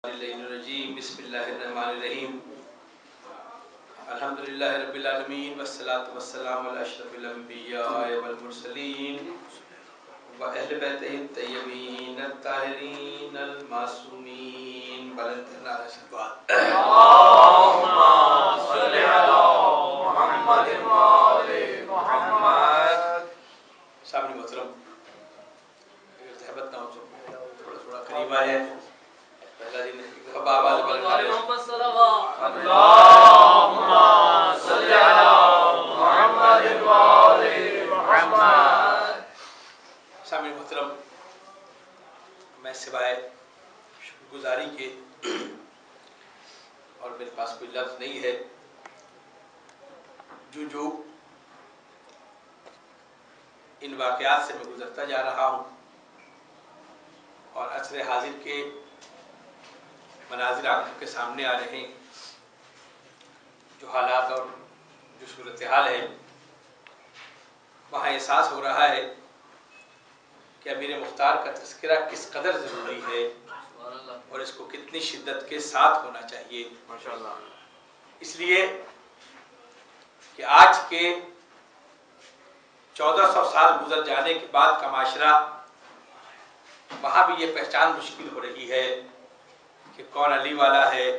बिस्मिल्लाहिर्रहमानिर्रहीम अल्हम्दुलिल्लाहि रब्बिल आलमीन वस्सलातु वस्सलामु अला अशरफिल अंबिया वल मुरसलीन व अहले बैतिहित तय्यबीन अत्ताहिरीन अल मासूमीन बलंदना रसूलल्लाह अल्लाहुम्मा सल्लि अला मुहम्मदिन व आले मुहम्मद। सामने मोहतरम अगर ज़हमत ना हो तो थोड़ा थोड़ा करीब आए। पहला दिन बाबा अल्लाहुम्मा सल्लि अला मुहम्मदिन व आले मुहम्मद। सामने मोहतरम, मैं सिवाय शुक्रगुजारी के और मेरे पास कोई लफ्ज़ नहीं है। जो इन वाक़यात से मैं गुजरता जा रहा हूँ और असर हाजिर के मनाजिर आंखों के सामने आ रहे हैं, जो हालात और जो सूरत हाल है, वहाँ एहसास हो रहा है कि अमीर मुख्तार का तज़किरा किस कदर ज़रूरी है और इसको कितनी शिद्दत के साथ होना चाहिए। माशाअल्लाह। इसलिए कि आज के 1400 साल गुजर जाने के बाद का माशरा, वहाँ भी ये पहचान मुश्किल हो रही है कि कौन अली वाला है,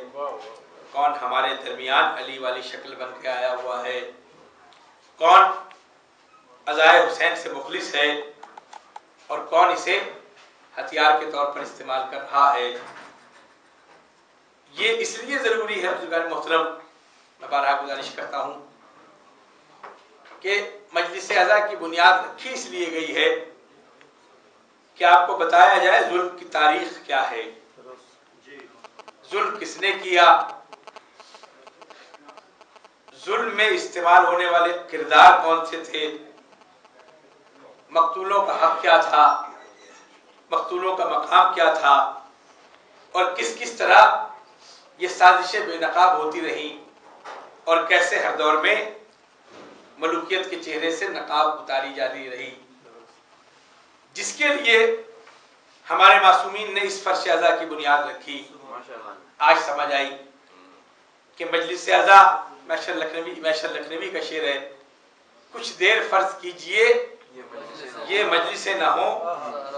कौन हमारे दरमियान अली वाली शक्ल बन के आया हुआ है, कौन अज़ाए हुसैन से मुखलिस है और कौन इसे हथियार के तौर पर इस्तेमाल कर रहा है। ये इसलिए ज़रूरी है बुज़ुर्गान मोहतरम, मैं बारहा गुजारिश करता हूँ कि मजलिस अज़ा की बुनियाद रखी इसलिए गई है कि आपको बताया जाए जुल्म की तारीख क्या है, जुल्म किसने किया, जुल्म में इस्तेमाल होने वाले किरदार कौन से थे, मकतूलों का हक क्या था, मकतूलों का मकाम क्या था और किस किस तरह ये साजिशें बेनकाब होती रहीं और कैसे हर दौर में मलूकियत के चेहरे से नकाब उतारी जाती रही, जिसके लिए हमारे मासूमीन ने इस फर्श अज़ा की बुनियाद रखी। आज समझ आई कि मजलिस अज़ा मैशर लखनवी का शेर है, कुछ देर फर्ज कीजिए ये मजलिस न हो,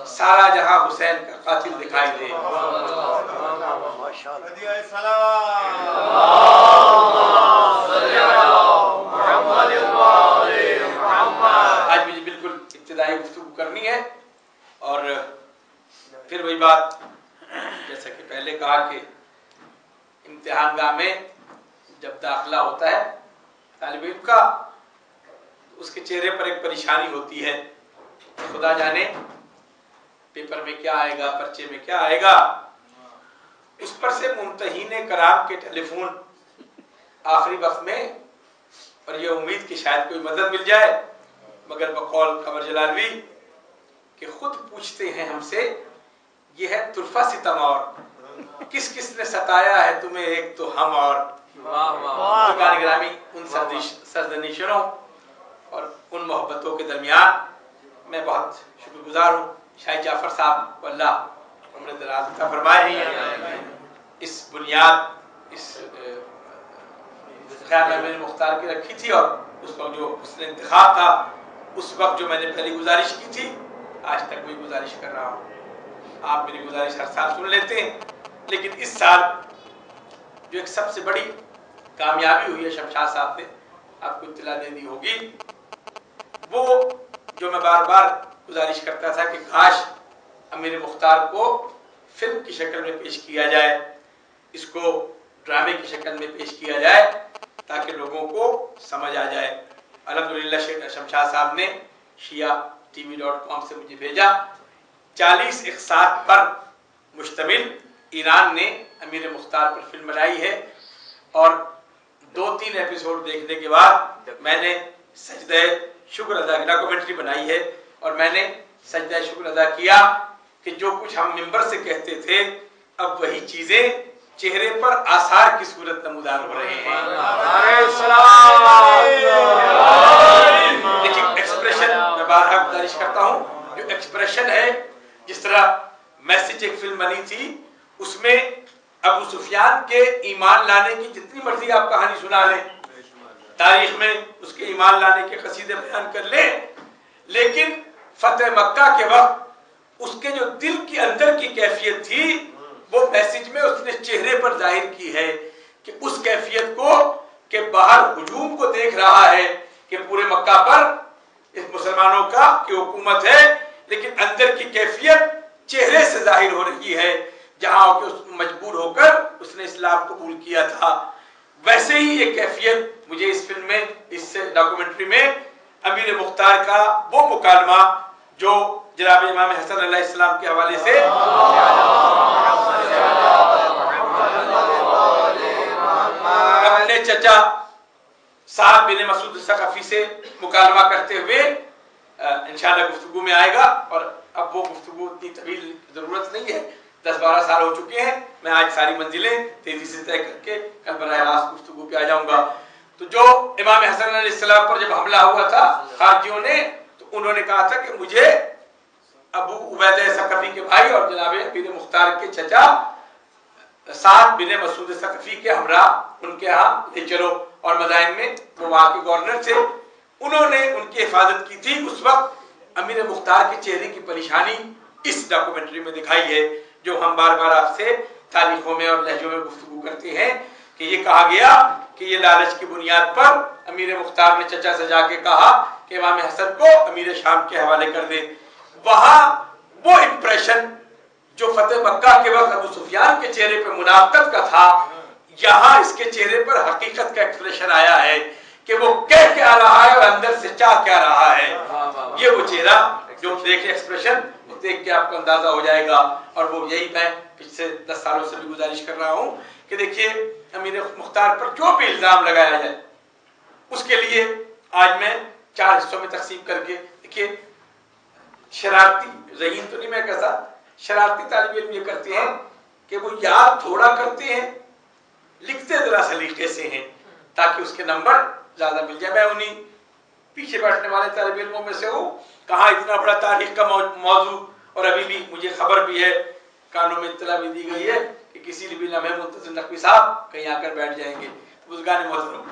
सारा जहां हुसैन का कातिल दिखाई दे। आज मुझे बिल्कुल इब्तिदाई गुफ्तगू करनी है और फिर वही बात, जैसा कि पहले कहा कि इम्तिहान गाह में जब दाखिला होता है तालिब इल्म का, उसके चेहरे पर एक परेशानी होती है, खुदा जाने पेपर में क्या आएगा, पर्चे में क्या आएगा। उस पर से मुमतहीन कराम के टेलीफोन आखिरी वक्त में और ये उम्मीद कि शायद कोई मदद मिल जाए, मगर बकौल कमर जलालवी कि खुद पूछते हैं हमसे, ये है तुरफा सितम और किस किस ने सताया है तुम्हें, एक तो हम और ग्रामी उन सरजनीशों और उन मोहब्बतों के दरमियान मैं बहुत शुक्रगुजार हूँ शाहिद जाफर साहब को, अल्लाह उम्र दराज अता फरमाए। इस बुनियाद इस ख्याल मैंने मुख्तार की रखी थी और उस वक्त जो उसने इंतखाब था, उस वक्त जो मैंने पहली गुजारिश की थी, आज तक वही गुजारिश कर रहा हूँ। आप मेरी गुजारिश हर साल सुन लेते हैं, लेकिन इस साल जो एक सबसे बड़ी कामयाबी हुई है, शमशाद साहब ने आपको इत्तला दे दी होगी, वो जो मैं बार बार गुजारिश करता था कि काश अमीर मुख्तार को फिल्म की शक्ल में पेश किया जाए, इसको ड्रामे की शक्ल में पेश किया जाए ताकि लोगों को समझ आ जाए। अल्हम्दुलिल्लाह शमशाद साहब ने shiatv.com से मुझे भेजा। 40 इक़सात पर मुश्तमिल ईरान ने अमीर मुख्तार पर फिल्म बनाई है और 2-3 एपिसोड देखने के बाद मैंने सजदे शुक्र अदा किया, डॉक्यूमेंट्री बनाई है और मैंने सजदे शुक्र अदा किया कि जो कुछ हम मिंबर से कहते थे, अब वही चीजें चेहरे पर आसार की सूरत नमूदार हो रहे हैं। देखिए एक्सप्रेशन, मैं बारहा गुजारिश करता हूँ, जो एक्सप्रेशन है, जिस तरह मैसेज एक फिल्म बनी थी उसमें अबू सुफियान के ईमान लाने की जितनी मर्जी आप कहानी सुना लें, तारीख में उसके ईमान लाने के कसीदे बयान कर ले, लेकिन फतेह मक्का के वक्त उसके जो दिल के अंदर की कैफियत थी वो मैसेज में उसने चेहरे पर जाहिर की है कि उस कैफियत को कि बाहर हुजूम को देख रहा है कि पूरे मक्का पर इस मुसलमानों का की हुकूमत है, लेकिन अंदर की कैफियत चेहरे से जाहिर हो रही है, जहां मजबूर होकर उसने इस्लाम कबूल किया था। वैसे ही ये कैफियत मुझे इस फिल्म में, इस डॉक्यूमेंट्री में अमीर मुख्तार का वो मुकालमा जो जनाब इमाम हसन अलैहिस्सलाम के हवाले से अपने चचा साद बिन मसूद सकफी से मुकालमा करते हुए इंशाअल्लाह गुफ्तगू में आएगा। और अब वो गुफ्तगू इतनी तवील जरूरत नहीं है, 10-12 साल हो चुके हैं। मैं आज सारी मंजिलें तेजी से तय करके कल बराह रास्त गुफ्तगू पे आ जाऊंगा। तो जो इमाम हसन अलैहिस्सलाम पर जब हमला हुआ था खारजियों ने, तो उन्होंने कहा था कि मुझे अबू उबैदा सकफी के भाई और जनाब अमीर मुख्तार के चचा साद बिन मसूद सकफी के हमरा उनके यहाँ ले चलो। और मदाइन में वो वहाँ के गवर्नर थे, उन्होंने उनकी हिफाजत की थी। उस वक्त अमीर मुख्तार के चेहरे की परेशानी इस डॉक्यूमेंट्री में दिखाई है, जो हम बार बार आपसे तारीखों में और लहजों में गुफ्तगू करते हैं कि ये कहा गया कि ये लालच की बुनियाद पर अमीर मुख्तार ने चचा से जाके कहा कि इमाम हसन को अमीर शाम के हवाले कर दे। वहां वो इंप्रेशन जो फतेह मक्का के वक्त अबू सुफियान के चेहरे पे मुनाफकत का था, यहाँ इसके चेहरे पर हकीकत का एक्सप्रेशन आया है कि वो कह क्या रहा है और अंदर से चाह क्या रहा है। ये वो चेहरा जो देखे एक्सप्रेशन देख के आपको अंदाजा हो जाएगा। और वो यही मैं पिछले 10 सालों से भी गुजारिश कर रहा हूँ कि देखिए अमीर मुख्तार पर जो भी इल्जाम लगाया जाए उसके लिए आज मैं 4 हिस्सों में तकसीम करके, देखिए शरारती ज़हीन तो नहीं मैं कहता, शरारती तालिब इल्म ये करते हैं कि वो याद थोड़ा करते हैं, लिखते जरा सलीके से हैं ताकि उसके नंबर ज्यादा मिल जाए। मैं उन्हीं पीछे बैठने वाले तालिब इल्मों में से हूँ। कहाँ इतना बड़ा तारीख का मौजू, और अभी भी मुझे खबर भी है, कानों में इत्तला भी दी गई है कि किसी भी लम्हे मुंतज़िर नकवी साहब कहीं आकर बैठ जाएंगे। बुज़ुर्गान मोहतरम,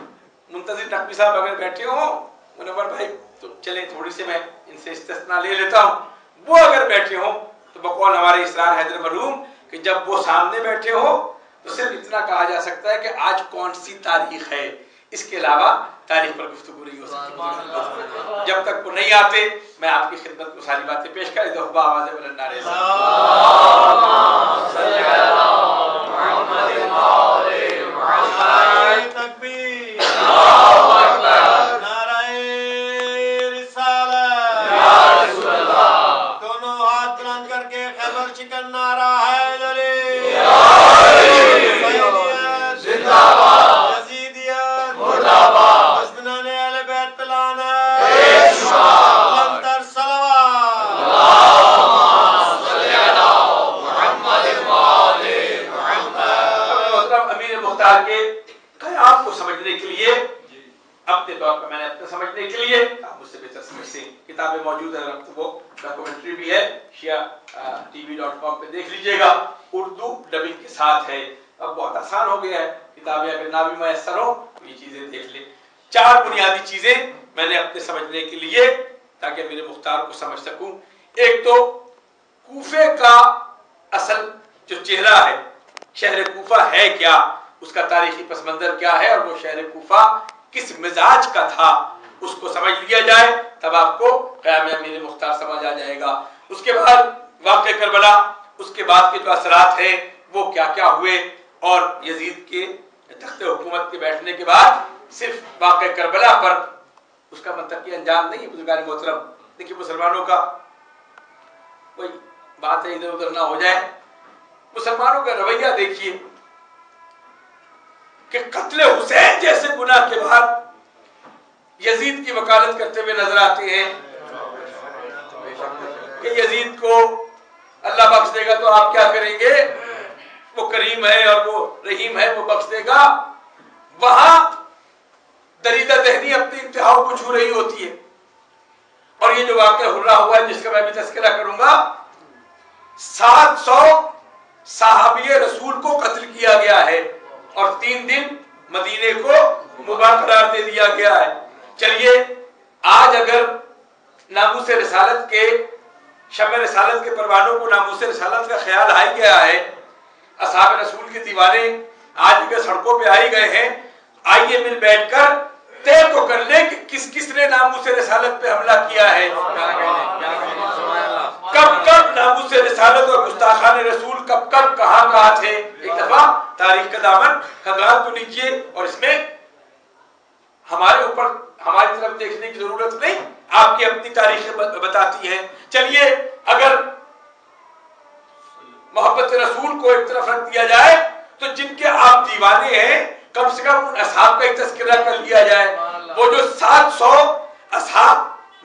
मुंतज़िर नकवी साहब अगर बैठे हो मुनव्वर भाई तो चले थोड़ी सी मैं इनसे इस्तिस्ना ले लेता हूँ, वो अगर बैठे हो तो बकौल हमारे इसरार हैदर मरहूम कि जब वो सामने बैठे हो तो सिर्फ इतना कहा जा सकता है कि आज कौन सी तारीख है, इसके अलावा तारीख पर गुफ्तगू नहीं हो सकती। जब तक वो नहीं आते मैं आपकी खिदमत में सारी बातें पेश कर देता किताबें मौजूद है, वो डॉक्यूमेंट्री भी है, shiatv.com पे देख लीजिएगा, उर्दू डबिंग के साथ है। अब बहुत आसान हो गया है, किताबें अगर ना भी मैसर हो तो ये चीजें देख ले। 4 बुनियादी चीजें मैंने अपने समझने के लिए ताकि मेरे मुख्तार को समझ सकूं। एक तो कूफे का असल जो चेहरा है, शहर कूफा है क्या, उसका तारीखी पस मंजर क्या है और वो शहर कूफा किस मिजाज का था, उसको समझ लिया जाए तब आपको क़याम अमीर मुख्तार समझ आ जाएगा। उसके बाद वाक़े करबला, उसके बाद के जो असरात हैं वो क्या क्या हुए, और यजीद के तख्ते हुकूमत के बैठने के बाद सिर्फ वाक़े करबला पर उसका मंतकी अंजाम नहीं है। बुजुर्गान मोहतरम, देखिए मुसलमानों का कोई बात है इधर उधर ना हो जाए, मुसलमानों का रवैया देखिए कि कत्ले हुसैन जैसे गुनाह के बाद यजीद की वकालत करते हुए नजर आते हैं कि यजीद को अल्लाह बख्श देगा तो आप क्या करेंगे, वो करीम है और वो रहीम है, वो बख्श देगा। वहां दरीदा दहनी अपनी इंतहाओं को छू रही होती है। और ये जो वाक़या हुर्रा हुआ है जिसका मैं भी तज़किरा करूंगा, 700 साहबिये रसूल को कत्ल किया और 3 दिन मदीने को मुबारक करार दे दिया गया है। चलिए आज अगर नामूस रिसालत के शब रिसालत के परवानों को नामूस रिसालत का ख्याल आ गया है, असहाब रसूल के दीवाने आज भी सड़कों पे आई गए हैं, आइए मिल बैठकर तय तो कर ले कि किस किस ने नामूस रिसालत पे हमला किया है, कब कब नामूस रिसालत और गुस्ताखान रसूल कब कब कहां थे। एक दफा तारीख का दामन खंगाल तो लीजिए और इसमें हमारे ऊपर हमारी तरफ देखने की जरूरत नहीं, आपकी अपनी तारीखें बताती हैं। चलिए अगर मोहब्बत रसूल को एक तरफ रख दिया जाए तो जिनके आप दीवाने हैं कम से कम उन असहाब का एक तज़किरा कर लिया जाए। वो जो 700 असहाब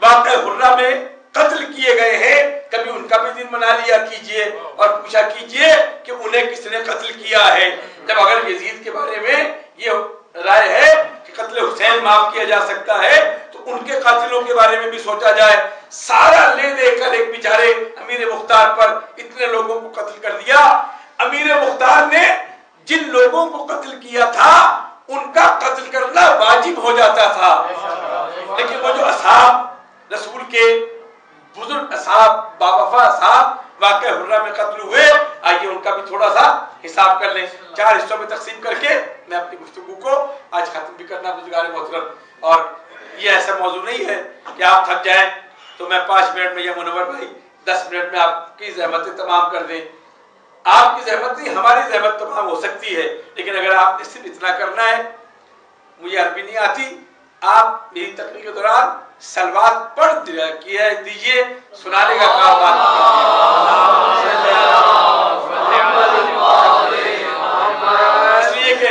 वाक़या हुर्रा में कत्ल किए गए हैं, कभी उनका भी दिन मना लिया कीजिए और पूछा कीजिए कि उन्हें किसने कत्ल किया है। जब अगर यजीद के बारे में ये राय है कि कत्ल हुसैन माफ किया जा सकता है तो उनके कातिलों के बारे में भी सोचा जाए। सारा ले देकर एक बेचारे अमीर मुख्तार पर इतने लोगों को कत्ल कर दिया। अमीर मुख्तार ने जिन लोगों को कत्ल किया था उनका कत्ल करना वाजिब हो जाता था, लेकिन वो जो असहाब रसूल के बुजुर्ग असहाब बावफा असहाब वाक़या हुर्रा में कत्ल हुए, आइए उनका भी थोड़ा सा हिसाब कर लें। 4 हिस्सों में तकसीम करके मैं अपनी गुफ्तगू को आज खत्म भी करना बुजुर्गान मोहतरम। और ये ऐसा मौजू नहीं है कि आप थक जाएं तो मैं 5 मिनट में या मुनव्वर भाई 10 मिनट में आपकी ज़हमतें तमाम कर दें। आपकी ज़हमत नहीं, हमारी ज़हमत तमाम हो सकती है, लेकिन अगर आपने सिर्फ इतना करना है, मुझे अरबी नहीं आती, आप मेरी तकरीर के दौरान सलवात पढ़ किया दीजिए, सुनाने का काम इसलिए कि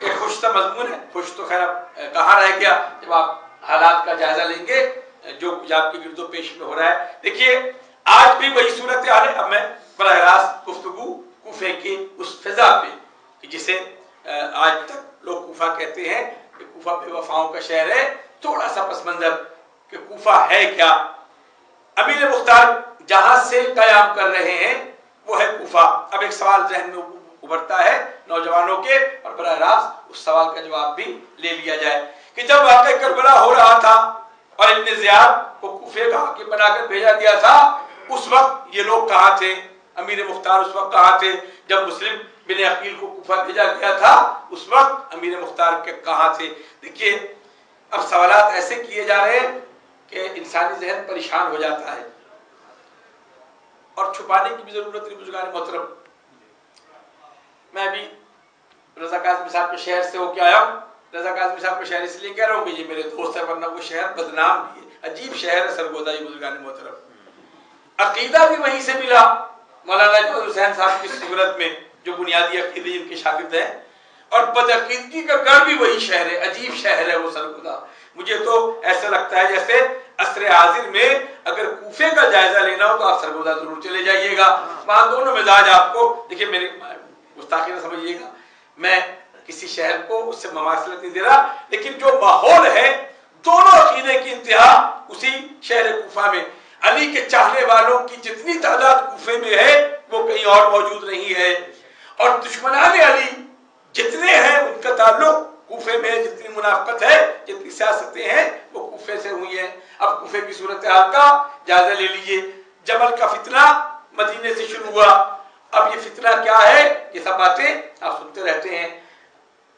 एक खुश सा मजमून है। खुश तो खैर कहाँ रह गया जब आप हालात का जायजा लेंगे जो कुछ आपके गिरदो पेश में हो रहा है। देखिए आज भी वही सूरत हाल है। अब मैं बराह रास्त गुफ्तगू कूफे के उस फिजा पे कि जिसे आज तक लोग कूफा कहते हैं कि कूफा बेवफाओं का शहर है, थोड़ा सा पस मंजर कि कूफा है क्या। अमीर मुख्तार जहां से कयाम कर रहे हैं वो है कूफा। अब एक सवाल जहन में उभरता है नौजवानों के, और बराह रास्त उस सवाल का जवाब भी ले लिया जाए कि जब वाक़या करबला हो रहा था और इब्न ज़ियाद को कूफे का हाकिम बनाकर भेजा दिया था, उस वक्त ये लोग कहाँ थे? अमीर मुख्तार उस वक्त कहाँ थे जब मुस्लिम बिन अकील को कूफा भेजा गया था? उस वक्त अमीर मुख्तार के कहाँ थे? देखिए अब सवालात ऐसे किए जा रहे हैं कि इंसानी जहन परेशान हो जाता है और छुपाने की भी जरूरत नहीं। बुजुर्गान मोहतरम, मैं अभी रज़ा काज़मी साहब के शहर से होके आया हूँ। रज़ा काज़मी साहब के शहर इसलिए कह रहा हूँ कि ये मेरे दोस्त है, वरना वो शहर बदनाम भी है, अजीब शहर है सरगोदा। बुजुर्गान मोहतरम, अकीदा भी वहीं से मिला मौलाना जवाद हुसैन साहब की सूरत में, जो बुनियादी अकीदे इनके शागिर्द हैं, और बदअकीदगी का गढ़ भी वही शहर है। अजीब शहर है वो सरगोदा। मुझे तो ऐसा लगता है जैसे असरे हाजिर में अगर कूफे का जायजा लेना हो तो आप सरगोदा जरूर चले जाइएगा। वहां दोनों मिजाज आपको, देखिए मेरी गुस्ताखी ना समझिएगा, मैं किसी शहर को उससे ममासलत नहीं दे रहा, लेकिन जो माहौल है दोनों अकीदे की इंतहा उसी शहर कूफा में। अली के चाहने वालों की जितनी तादाद कूफे में है वो कहीं और मौजूद नहीं है, और दुश्मनान अली जितने हैं उनका ताल्लुक कूफे में, जितनी मुनाफकत है, जितनी सियासतें हैं वो कूफे से हुई हैं। अब कूफे की सूरत हाल का जायजा ले लीजिए। जमल का फितना मदीने से शुरू हुआ। अब ये फितना क्या है? ये सब बातें आप सुनते रहते हैं।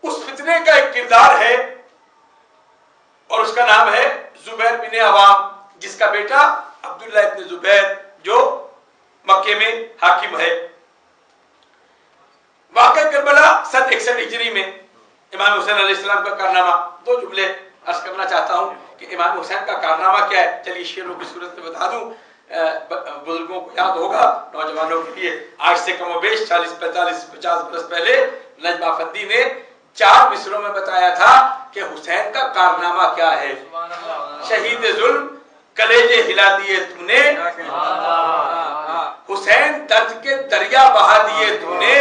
उस फितने का एक किरदार है और उसका नाम है जुबैर बिन अवाम, जिसका बेटा अब्दुल्ला इब्न जुबैर जो मक्के में हाकिम है। वाक़या करबला सन 61 हिजरी में इमाम हुसैन अलैहिस्सलाम का कारनामा। 2 जुमले अर्ज करना चाहता हूँ कि इमाम हुसैन का कारनामा क्या है। चलिए शेरों की सूरत में बता दूं, बुजुर्गों को याद होगा, नौजवानों के लिए आज से कम बेश 40, 45, 50 बरस पहले नजमा फंदी ने 4 मिसरों में बताया था कि हुसैन का कारनामा क्या है। शहीद जुल्म कलेजे हिला दिए तूने, हुसैन दर्द के दरिया बहा दिए तूने,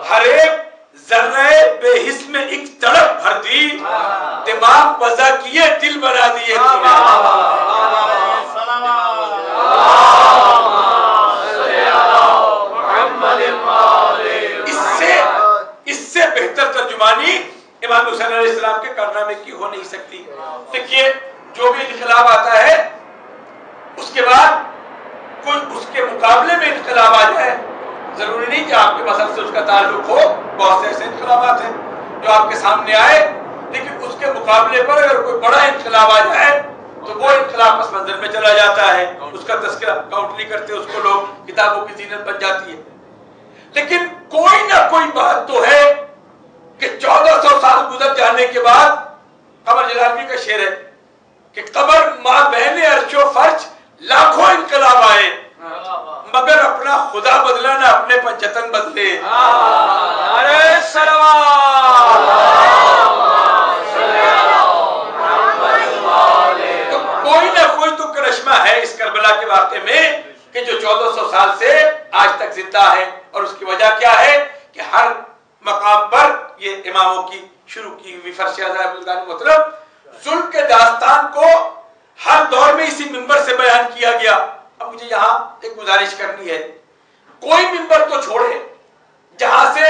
हर एक जर्रे बेहिस में एक तड़प भर दी, दिमाग वज़ा किए दिल बना दिए तूने। इससे बेहतर तर्जुमा कुर्बानी इमाम हुसैन अलैहिस्सलाम के कारनामे की हो नहीं सकती। देखिए जो भी इनकलाब आता है उसके बाद कोई उसके मुकाबले में इनकलाब आ जाए, जरूरी नहीं कि आपके मसहब से उसका ताल्लुक हो। बहुत से ऐसे इनकलाबात हैं जो आपके सामने आए, लेकिन उसके मुकाबले पर अगर कोई बड़ा इनकलाब आ जाए तो वो इनकलाब पस मंजर में चला जाता है, उसका तस्करा काउंट नहीं करते, उसको लोग किताबों की जीनत बन जाती है। लेकिन कोई ना कोई बात तो है कि 1400 साल गुजर जाने के बाद, कमर जलालवी का शेर है कि कबर माँ बहने अर्शो फर्श लाखों इनकलाब आए, मगर अपना खुदा बदला ना अपने पंचतन बदले। अरे तो कोई ना कोई तो करिश्मा है इस करबला के वाक़े में कि जो 1400 साल से आज तक जिंदा है। और उसकी वजह क्या है कि हर मकाम पर ये इमामों की शुरू की हुई मतलब जुल्म के दास्तान को हर दौर में इसी मिंबर से बयान किया गया। अब मुझे यहाँ एक गुजारिश करनी है, कोई मिंबर तो छोड़े जहां से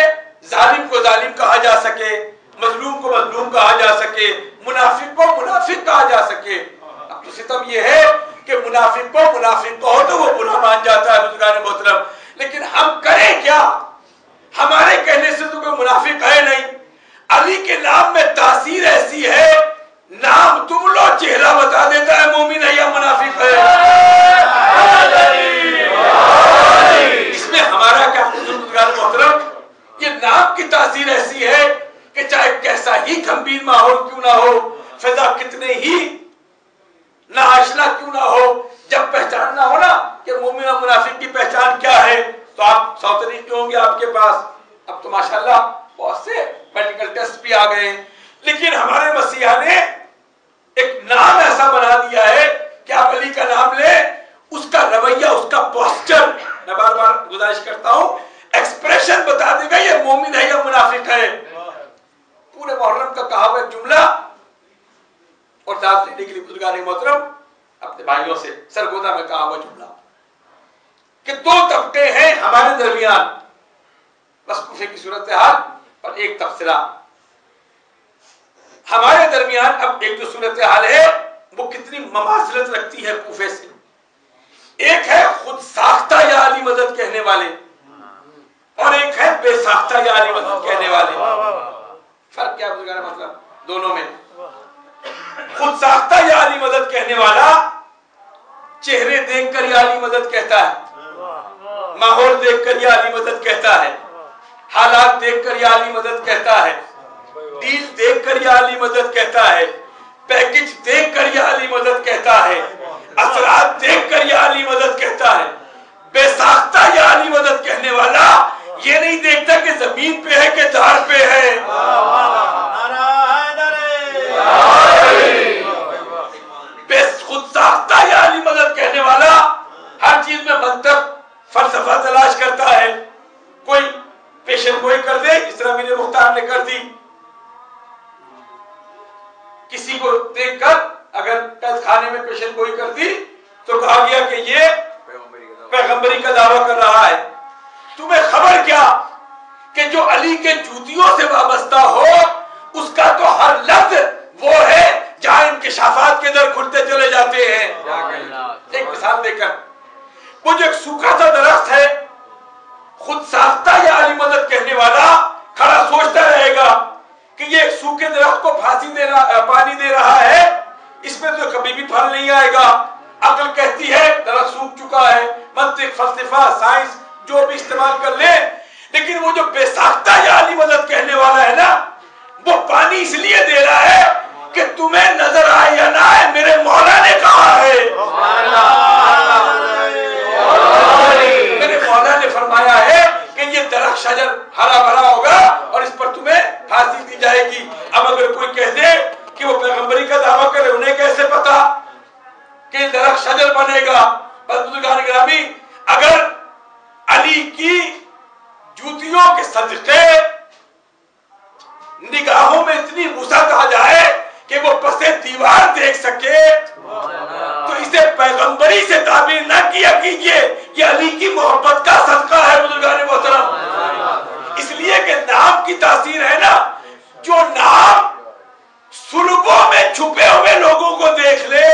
जालिम को जालिम कहा जा सके, मजलूम को मजलूम कहा जा सके, मुनाफिक को मुनाफिक कहा जा सके। अब तो सितम ये है कि मुनाफिक को मुनाफिक कहो तो वो बुरा मान जाता है बुजुर्गान मोहतरम, लेकिन हम करें क्या? हमारे कहने से तो कोई मुनाफिक है नहीं। अली के नाम में तासीर ऐसी है, नाम तुम लो चेहरा बता देता है मोमिन है या मुनाफिक है। इसमें हमारा क्या बुजुर्गान मोहतरम, ये नाम की तासीर ऐसी है कि चाहे कैसा ही गंभीर माहौल क्यों ना हो, फिजा कितने ही नाआशना क्यों ना हो, जब पहचानना हो ना कि मोमिन और मुनाफिक की पहचान क्या है तो आप 100 तरीके होंगे आपके पास। अब तो माशाल्लाह बहुत से मेडिकल टेस्ट भी आ गए हैं, लेकिन हमारे मसीहा ने एक नाम ऐसा बना दिया है कि आप अली का नाम ले, उसका रवैया, उसका पोस्चर, मैं बार बार गुजारिश करता हूं, एक्सप्रेशन बता देगा ये मोमिन है या मुनाफिक है। पूरे मुहर्रम का कहा हुआ जुमला और दाद देने के लिए बुजुर्गान मोहतरम अपने भाइयों से सरगोदा में कहा हुआ जुमला कि दो तबके हैं हमारे दरमियान, बस कूफे की सूरत हाल पर एक तबसरा हमारे दरमियान। अब एक जो सूरत हाल है वो कितनी ममासलत रखती है कूफे से। एक है खुद साख्ता या अली मदद कहने वाले और एक है बेसाख्ता या अली मदद कहने वाले। फर्क क्या बुजुर्गान मतलब दोनों में? खुद साख्ता या अली मदद कहने वाला चेहरे देखकर या अली मदद कहता है, माहौल देखकर या अली मदद कहता है, हालात देखकर या अली मदद कहता है, डील देखकर या अली मदद कहता है, पैकेज देखकर या अली मदद कहता है, असरात देखकर या अली मदद कहता है। बेसाख्ता या अली मदद कहने वाला ये नहीं देखता कि जमीन पे है कि दार पे है। खुद साख्ता या अली मदद कहने वाला हर चीज में मंतक फलसफा तलाश करता है। कोई पेशन गोई कर दे, इस तरह मीर मुख्तार ने कर दी, किसी को देखकर अगर कैद खाने में पेशन गोई कर दी तो कहा गया कि ये पैगंबरी का दावा कर रहा है। तुम्हें खबर क्या कि जो अली के जूतियों से वाबस्ता हो उसका तो हर लफ्ज वो है जहां इनके शाफात के दर खुलते चले जाते हैं। एक मिसाल देकर, वो जो एक सूखा सा दरख्त है, खुद साख्ता या अली मदद कहने वाला खड़ा सोचता रहेगा कि ये एक सूखे दरख्त को फांसी दे रहा, पानी दे रहा है, इसमें तो कभी भी फल नहीं आएगा। अकल कहती है दरख्त सूख चुका है, मंतिक, फलसफा, साइंस जो भी इस्तेमाल कर ले, लेकिन वो जो बेसाख्ता या अली मदद कहने वाला है ना, वो पानी इसलिए दे रहा है कि तुम्हें नजर आए या ना आए मेरे मौला ने कहा है। मेरे मौला ने फरमाया है कि ये दरख्त शजर हरा भरा होगा और इस पर तुम्हें फांसी दी जाएगी। अब अगर कोई कह दे कि वो पैगंबरी का दावा करे, उन्हें कैसे पता कि दरख्त शजर बनेगा? बुजुर्गान गिरामी, अगर अली की जूतियों के सदके निगाहों में इतनी वुसअत आ जाए कि वो पसे दीवार देख सके तो इसे पैगंबरी से ताबीर ना किया कीजिए, ये अली की मोहब्बत का सदका है बुजुर्गान मोहतरम। इसलिए कि नाम की तासीर है ना, जो नाम सुलगों में छुपे हुए लोगों को देख ले।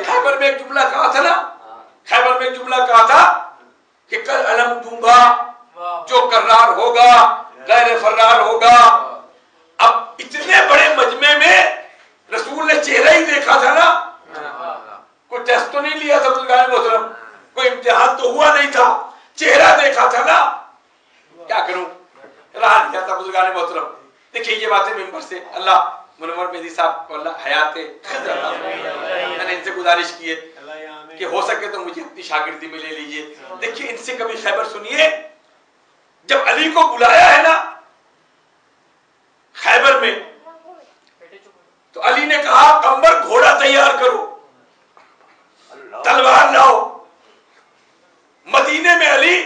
खैबर में एक जुमला कहा था ना, खैबर में एक जुमला कहा था कि कल अलम दूंगा, जो कर्रार होगा गैर फर्रार होगा। अब इतने बड़े मजमे में रसूल ने चेहरा ही देखा था ना, कोई टेस्ट तो नहीं लिया था बुजुर्गान मोहतरम, कोई इम्तिहान तो हुआ नहीं था, चेहरा देखा था ना। क्या करूं, रहा नहीं जाता बुजुर्गान मोहतरम। देखिए ये बातें मिंबर से अल्लाह मुनव्वर मेहदी साहब को अल्लाह हयात मैंने इनसे गुजारिश की है कि हो सके तो मुझे अपनी शागिर्दी में ले लीजिए। देखिए इनसे कभी खैबर सुनिए, जब अली को बुलाया है ना खैबर में, तो अली ने कहा कंबर घोड़ा तैयार करो, तलवार लाओ। मदीने में अली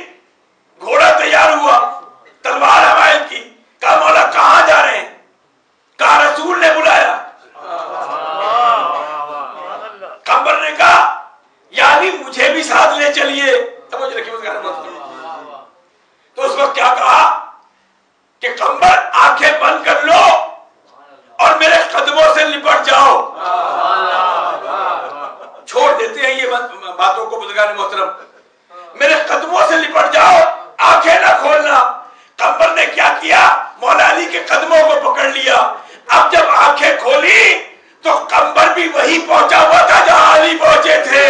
घोड़ा तैयार हुआ, तलवार हवाइल की। कहा मौला कहां जा रहे हैं? कहा रसूल ने बुलाया। कंबर ने कहा यानी मुझे भी साथ ले चलिए। समझ रखिए तो उस वक्त क्या कहा कि कंबर आंखें बंद कर लो और मेरे कदमों से लिपट जाओ। छोड़ देते हैं ये बातों को बुजुर्गान मोहतरम, मेरे कदमों से लिपट जाओ, आंखें ना खोलना। कंबर ने क्या किया, मौला अली के कदमों को पकड़ लिया। अब जब आंखें खोली तो कंबर भी वहीं पहुंचा हुआ था जहां अली पहुंचे थे।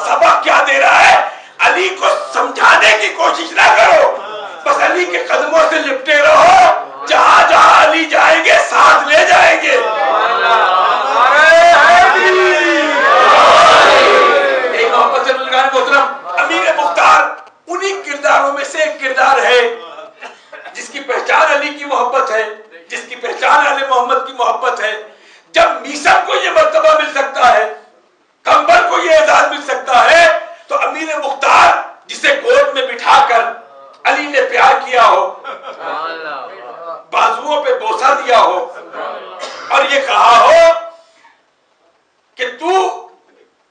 सबक क्या दे रहा है, अली को समझाने की कोशिश ना करो, बस अली के कदमों से लिपटे रहो, जहां जहां अली जाएंगे साथ ले जाएंगे। अमीर मुख्तार उन्हीं किरदारों में से एक किरदार है जिसकी पहचान अली की मोहब्बत है, जिसकी पहचान आले मोहम्मद की मोहब्बत है। जब मीसम को ये मर्तबा मिल सकता है, कंबर को ये एजाज मिल सकता है, तो अमीर मुख्तार जिसे गोद में बिठाकर अली ने प्यार किया हो, बाजुओं पे बोसा दिया हो और ये कहा हो कि तू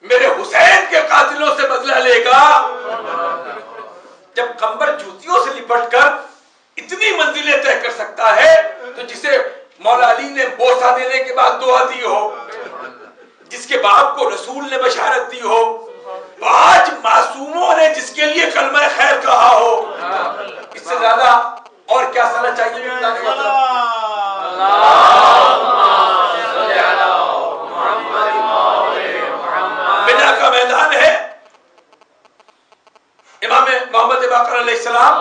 मेरे हुसैन के कातिलों से बदला लेगा। जब कंबर जूतियों से लिपटकर इतनी मंजिलें तय कर सकता है, तो जिसे मौला अली ने बोसा देने के बाद दुआ दी हो, जिसके बाप को रसूल ने बशारत दी हो, 5 मासूमों ने जिसके लिए कलमा खैर कहा हो, इससे ज्यादा और क्या सलाह चाहिए? बिना का मैदान है, इमाम मोहम्मद बाकर अलैहिस्सलाम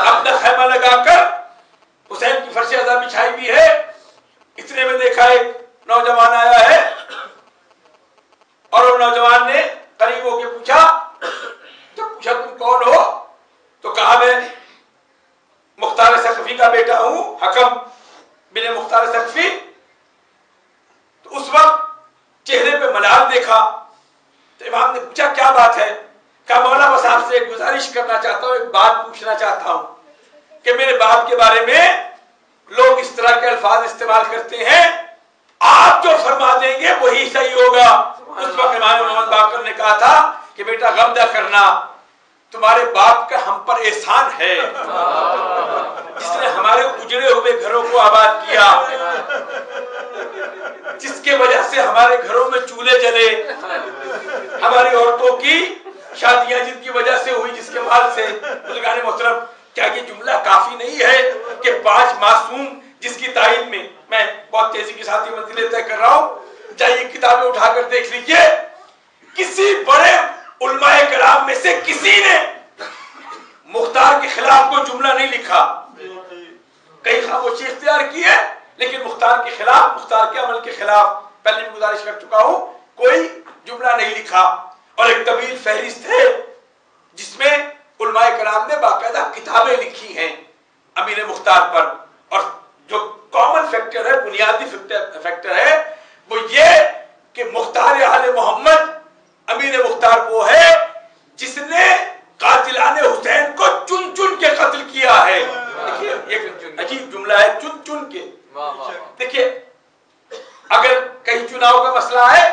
अपना खैमा लगाकर हुसैन की फर्श अज़ा बिछाई भी है। इतने में देखा एक नौजवान आया है और वो नौजवान ने करीब होकर पूछा, तो पूछा तुम कौन हो? तो कहा मैं मुख्तार सकफी का बेटा हूं, हकम बिन मुख्तार सकफी। तो उस वक्त चेहरे पे मलाल देखा, तो इमाम ने पूछा क्या बात है? कहा मौला बस आपसे एक गुजारिश करना चाहता हूं, एक बात पूछना चाहता हूं कि मेरे बाप के बारे में लोग इस तरह के अल्फाज इस्तेमाल करते हैं, आप जो फरमा देंगे वही सही होगा। उस वक्त इमाम मोहम्मद बाकर ने कहा था कि बेटा गम न करना, तुम्हारे बाप का हम पर एहसान है जिसने हमारे उजड़े हुए घरों को आबाद किया, जिसके वजह से हमारे घरों में चूल्हे जले, हमारी औरतों की शादियां जिनकी वजह से हुई, जिसके माल से। बुजुर्गान मोहतरम, क्या ये जुमला काफी नहीं है कि 5 मासूम जिसकी तायद में मैं बहुत तेजी के साथ ये मंजिलें तय कर रहा हूं, चाहिए किताबें उठाकर देख लीजिए, किसी बड़े उलमाए कराम में से किसी ने मुख्तार के खिलाफ कोई जुमला नहीं लिखा। कई खामोशी इख्तियार की है, लेकिन मुख्तार के खिलाफ, मुख्तार के अमल के खिलाफ, पहले भी गुजारिश कर चुका हूं, कोई जुमला नहीं लिखा। और एक तवील फहरिस्त है जिसमें उलमाए कराम ने बाकायदा किताबें लिखी हैं अमीर मुख्तार पर। और जो कॉमन फैक्टर है, बुनियादी फैक्टर है, वो ये कि मुख्तार आले मोहम्मद अमीर मुख्तार वो है जिसने कातिलाने हुसैन को चुन चुन के कत्ल किया है। देखिए एक अजीब जुमला है, चुन चुन के। देखिए चुनाव का मसला है,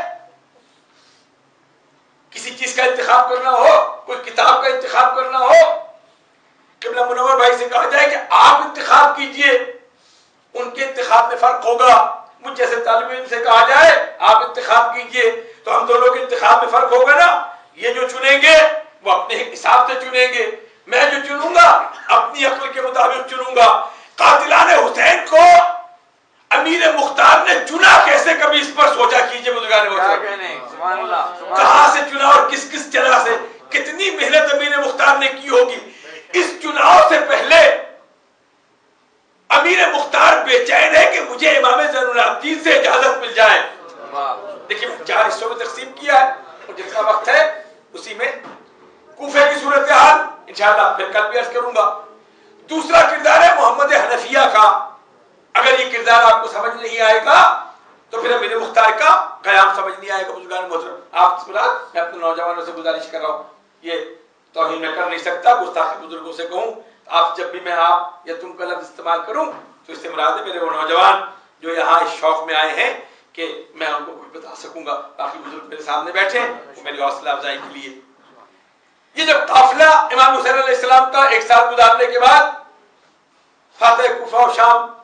किसी चीज का इंतखाब करना हो, कोई किताब का इंतखाब करना हो, किबला मुनव्वर भाई से कहा जाए कि आप इंतखाब कीजिए, उनके इंतखाब में फर्क होगा। मुझ जैसे तालिब इल्म से कहा जाए आप इंतखाब कीजिए, तो हम दोनों के इंतखाब में फर्क होगा ना। ये जो चुनेंगे वो अपने हिसाब से चुनेंगे, मैं जो चुनूंगा अपनी अक्ल के मुताबिक चुनूंगा। कातिलाने हुसैन को अमीर मुख्तार ने चुना कैसे, कभी इस पर सोचा कीजिए बुजुर्गान वक्त। कहां से चुना और किस किस तरह से, कितनी मेहनत अमीर मुख्तार ने की होगी। इस चुनाव से पहले अमीर मुख्तार बेचैन है कि मुझे इमाम ज़ैनुल आबिदीन से इजाजत मिल जाए। देखिए 4 हिस्सों में तकसीम किया है और जितना वक्त है उसी में कूफे की सूरत हाल इंशाअल्लाह फिर कल भी अर्ज करूंगा। दूसरा किरदार है मोहम्मद हनफिया का। अगर ये किरदार आपको समझ नहीं आएगा तो फिर अमीर मुख्तार का कयाम समझ नहीं आएगा। बुजुर्गान मोहतरम, आप मैं अपने नौजवानों से गुजारिश कर रहा हूँ, ये तौहीन में कर नहीं सकता, गुस्ताखी बुजुर्गों से कहूँ, आप जब भी मैं आप या तुम का लफ्ज इस्तेमाल करूँ तो इससे मुराद है मेरे वो नौजवान जो यहाँ इस शौक में आए हैं कि मैं उनको कुछ बता सकूंगा। बाकी बुजुर्ग मेरे सामने बैठे हैं, वो मेरी हौसला अफजाई के लिए। ये जब काफिला इमाम हुसैन अलैहिस्सलाम का 1 साल गुजारने के बाद फातह कूफा और शाम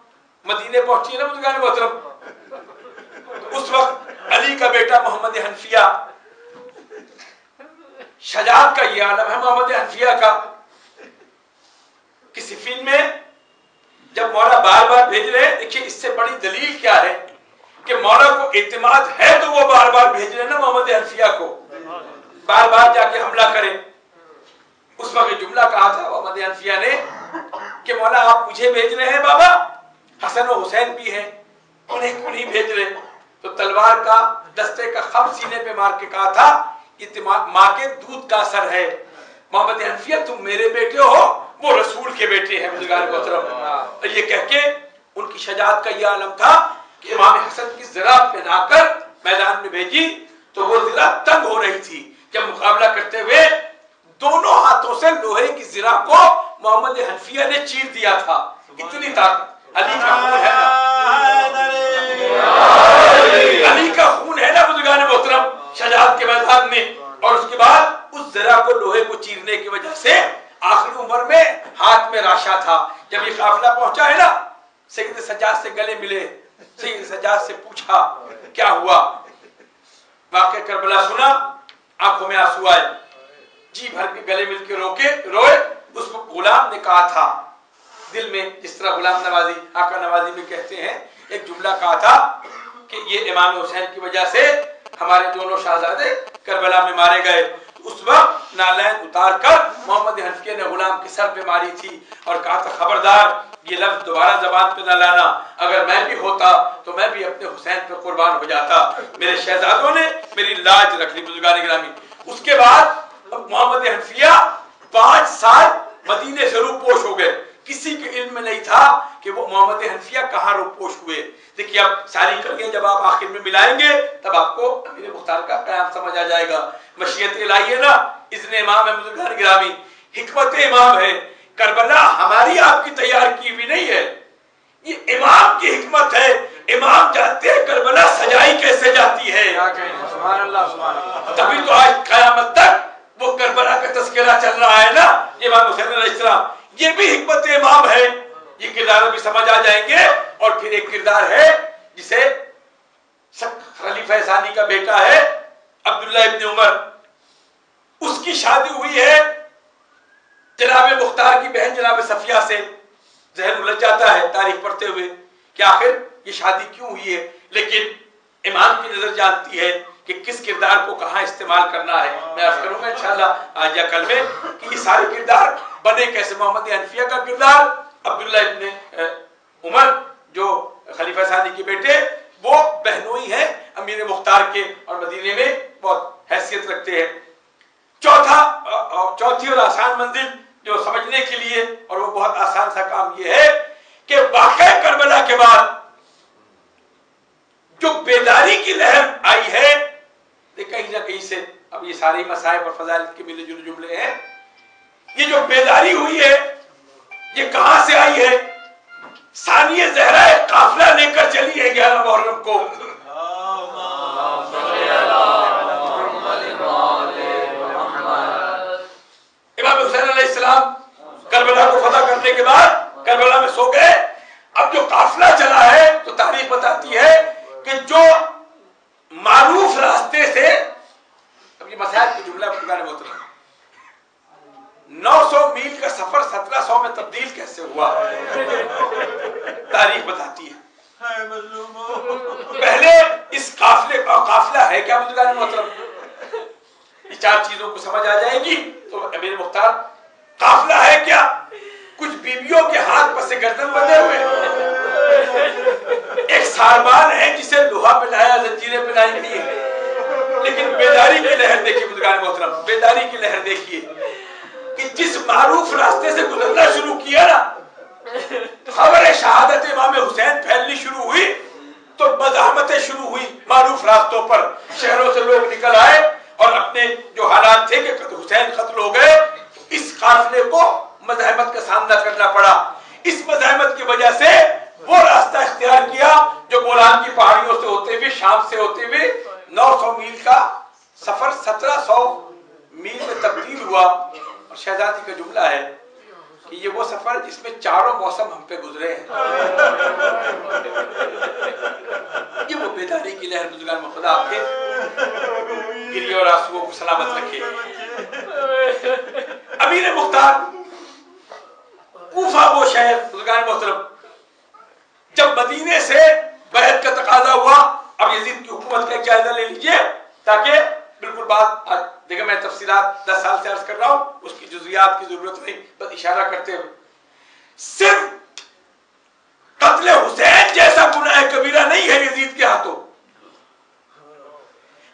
मदीने पहुंची है ना बुजुर्गान मोहतरम, तो उस वक्त अली का बेटा मोहम्मद हनफिया, शजाअत का ये आलम है मोहम्मद हनफिया का, कि सिफीन में जब मौला बार बार भेज रहे हैं। देखिए इससे बड़ी दलील क्या है कि मौला को इत्मीनान है तो वो बार बार भेज रहे हैं ना मोहम्मद हनफिया को, बार बार जाके हमला करें। उस वक्त जुमला कहा था मोहम्मद हनफिया ने कि मौला आप मुझे भेज रहे हैं, बाबा हसन और हुसैन भी हैं, उन्हें क्यों नहीं भेज रहे? तो तलवार का दस्ते का खब सीने पे मार के कहा था माँ के दूध का असर है। मोहम्मद हनफिया तुम मेरे बेटे हो, वो रसूल के बेटे हैं बुजुर्गान मोहतरम। ये कह के उनकी शजाअत का ये आलम था कि इमाम हसन की ज़रा पहनाकर मैदान में भेजी तो वो ज़रा तंग हो रही थी। जब मुकाबला करते हुए दोनों हाथों से लोहे की ज़रा को मोहम्मद हनफिया ने चीर दिया था। इतनी ताकत, अली का खून है ना, अली का खून है ना बुजुर्गान मोहतरम शजाअत के मैदान में। और उसके बाद उस ज़रा को लोहे को चीरने की वजह से आखिरी उम्र में हाथ में राशा था। जब ये काफिला पहुंचा है ना, सैयद सज्जाद से गले मिले, सैयद सज्जाद से पूछा क्या हुआ, वाक़या करबला सुना, आंखों में आंसू आए, जी भर के गले मिल के रोए। उसको गुलाम ने कहा था दिल में, जिस तरह गुलाम नवाजी आका नवाजी में कहते हैं, एक जुमला कहा था कि ये इमाम हुसैन की वजह से हमारे दोनों शहजादे करबला में मारे गए। उस वक्त नालैन उतार कर मोहम्मद हनफिया ने गुलाम के सर पे मारी थी और कहा था खबरदार ये लफ्ज दोबारा जबान पे न लाना, अगर मैं भी होता तो मैं भी अपने हुसैन पे कुर्बान हो जाता। मेरे शहजादों ने मेरी लाज रख ली बुजुर्गान गिरामी। उसके बाद मोहम्मद हनफिया 5 साल मदीने से रूपोश हो गए। किसी के इल्म में नहीं था कि वो मोहम्मद हनफिया कहाँ रूपोश हुए। देखिए अब सारी कलियां जब आप आखिर में मिलाएंगे तब आपको अमीर मुख्तार का कयाम समझ आ जाएगा। मशीयत इलाही है ना, इज़्न इमाम है बुजुर्गान गिरामी, हिकमत इमाम है। करबला हमारी आपकी तैयार की भी नहीं है, ये इमाम की हिकमत है। इमाम जानते हैं करबला सजाई कैसे जाती है। सुभान अल्लाह, सुभान अल्लाह। तभी तो आज कयामत तक वो करबला का तस्करा चल रहा है ना, इमाम हुसैन अलैहिस्सलाम। ये भी हिकमत इमाम है। ये किरदार भी समझ आ जाएंगे। और फिर एक किरदार है जिसे खलीफा सानी का बेटा है अब्दुल्ला इब्न उमर, उसकी शादी हुई है जनाब मुख्तार की बहन जनाब सफिया से। जहन उलझ जाता है तारीख पढ़ते हुए कि आखिर ये शादी क्यों हुई है, लेकिन इमाम की नजर जानती है कि किस किरदार को कहाँ इस्तेमाल करना है। मैं अर्ज करूंगा इंशाअल्लाह आज या कल में कि ये सारे किरदार बने कैसे। मोहम्मद हनफिया का किरदार, अब्दुल्ला इब्न उमर जो खलीफा सानी के बेटे, वो बहनोई है अमीर मुख्तार के और मदीने में बहुत हैसियत रखते हैं। चौथी और आसान मंजिल जो समझने के लिए, और वो बहुत आसान सा काम ये है कि वाक़या करबला के बाद जो बेदारी की लहर आई है, कहीं ना कहीं से, अब ये सारे मसाइब और फजाइल के मिले जुले जुमले हैं, ये जो बेदारी हुई है ये कहां से आई है? सानिया ज़हरा एक काफिला लेकर चली है 11 मुहर्रम को। तब्दील कैसे हुआ तारीख बताती है। पहले इस काफिले का काफिला है क्या बुजुर्गान मोहतरम, ये चार चीजों को समझ आ जाएगी तो अमीर मुख्तार काफिला है क्या? कुछ बीवियों के हाथ पर से गर्दन बंधे हुए, एक सारबान है जिसे लोहा पिलाया, जंजीरें पिलाई गई है। लेकिन बेदारी की लहर देखिए बुजुर्गान मोहतरम, बेदारी की लहर देखिए कि जिस मारूफ रास्ते से गुजरना शुरू किया ना, खबर शहादत इमाम हुसैन फैलनी शुरू हुई तो मज़ाहमतें शुरू हुई मारूफ रास्तों पर। शहरों से लोग निकल आए और अपने जो हालात थे कि हुसैन कत्ल हो गए, इस काफिले को मज़ाहमत का सामना करना पड़ा। इस मज़ाहमत की वजह से वो रास्ता इख्तियार किया जो गोलान की पहाड़ियों से होते हुए, शाम से होते हुए 900 मील का सफर 1700 मील में तब्दील हुआ। और शहजादी का जुमला है कि ये वो सफर जिसमें चारों मौसम हम पे गुजरे हैं। ये वो बेदारी की लहर बुजुर्गान में, खुदा आपके गिरिए और आंसुओं को सलामत रखे। अमीर मुख्तार कूफा वो शहर बुजुर्गान मोहतरम, जब मदीने से बैत का तकाजा हुआ, अब यजीद की हुकूमत का जायजा ले लीजिए ताकि बिल्कुल बात आज देखिए, मैं तफसीलात 10 साल से अर्ज कर रहा हूं, उसकी जुज़ियात की जरूरत नहीं, बस इशारा करते हुए, सिर्फ कत्ले हुसैन जैसा गुनाह कबीरा नहीं है यजीद के हाथों।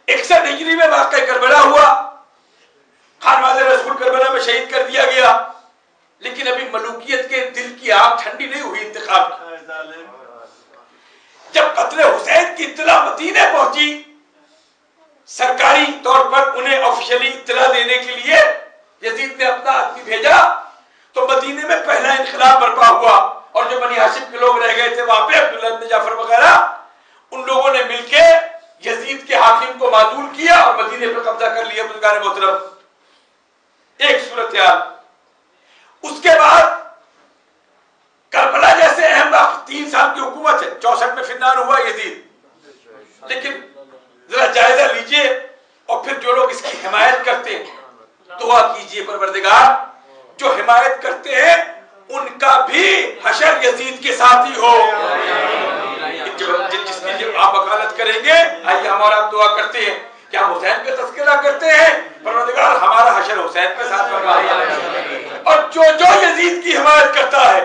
61 हिजरी में वाक़या करबला हुआ, खानवाज़े रसूल करबला में शहीद कर दिया गया, लेकिन अभी मलूकियत के दिल की आग ठंडी नहीं हुई इंतकाम की। जब कत्ले हुसैन की इत्तला मदीने पहुंची, सरकारी तौर पर उन्हें ऑफिशियली इत्तला देने के लिए यजीद ने अपना आदमी भेजा, तो मदीने में पहला इनकलाब बर्पा हुआ और जो बनी हाशिम के लोग रह गए थे वहां पे, अब्दुल्लाह इब्न जाफर वगैरह, उन लोगों ने मिलके यजीद के हाकिम को मादूल किया और मदीने पर कब्जा कर लिया बुजुर्गान मोहतरम। एक सूरत हाल। उसके बाद करबला जैसे अहम वक्त, 3 साल की हुकूमत है, 64 में फिन्नान हुआ यजीद, लेकिन जरा जायजा लीजिए और फिर जो लोग इसकी हिमायत करते हैं दुआ कीजिए परवरदिगार, जो हिमायत करते हैं उनका भी हशर यजीद के साथ ही हो। जिसकी आप वकालत करेंगे, आइए हमारा दुआ करते हैं कि हम हुसैन का तज़किरा करते हैं, परवरदिगार हमारा हशर हुसैन के साथ फरमाए। और जो जो यजीद की हिमायत करता है,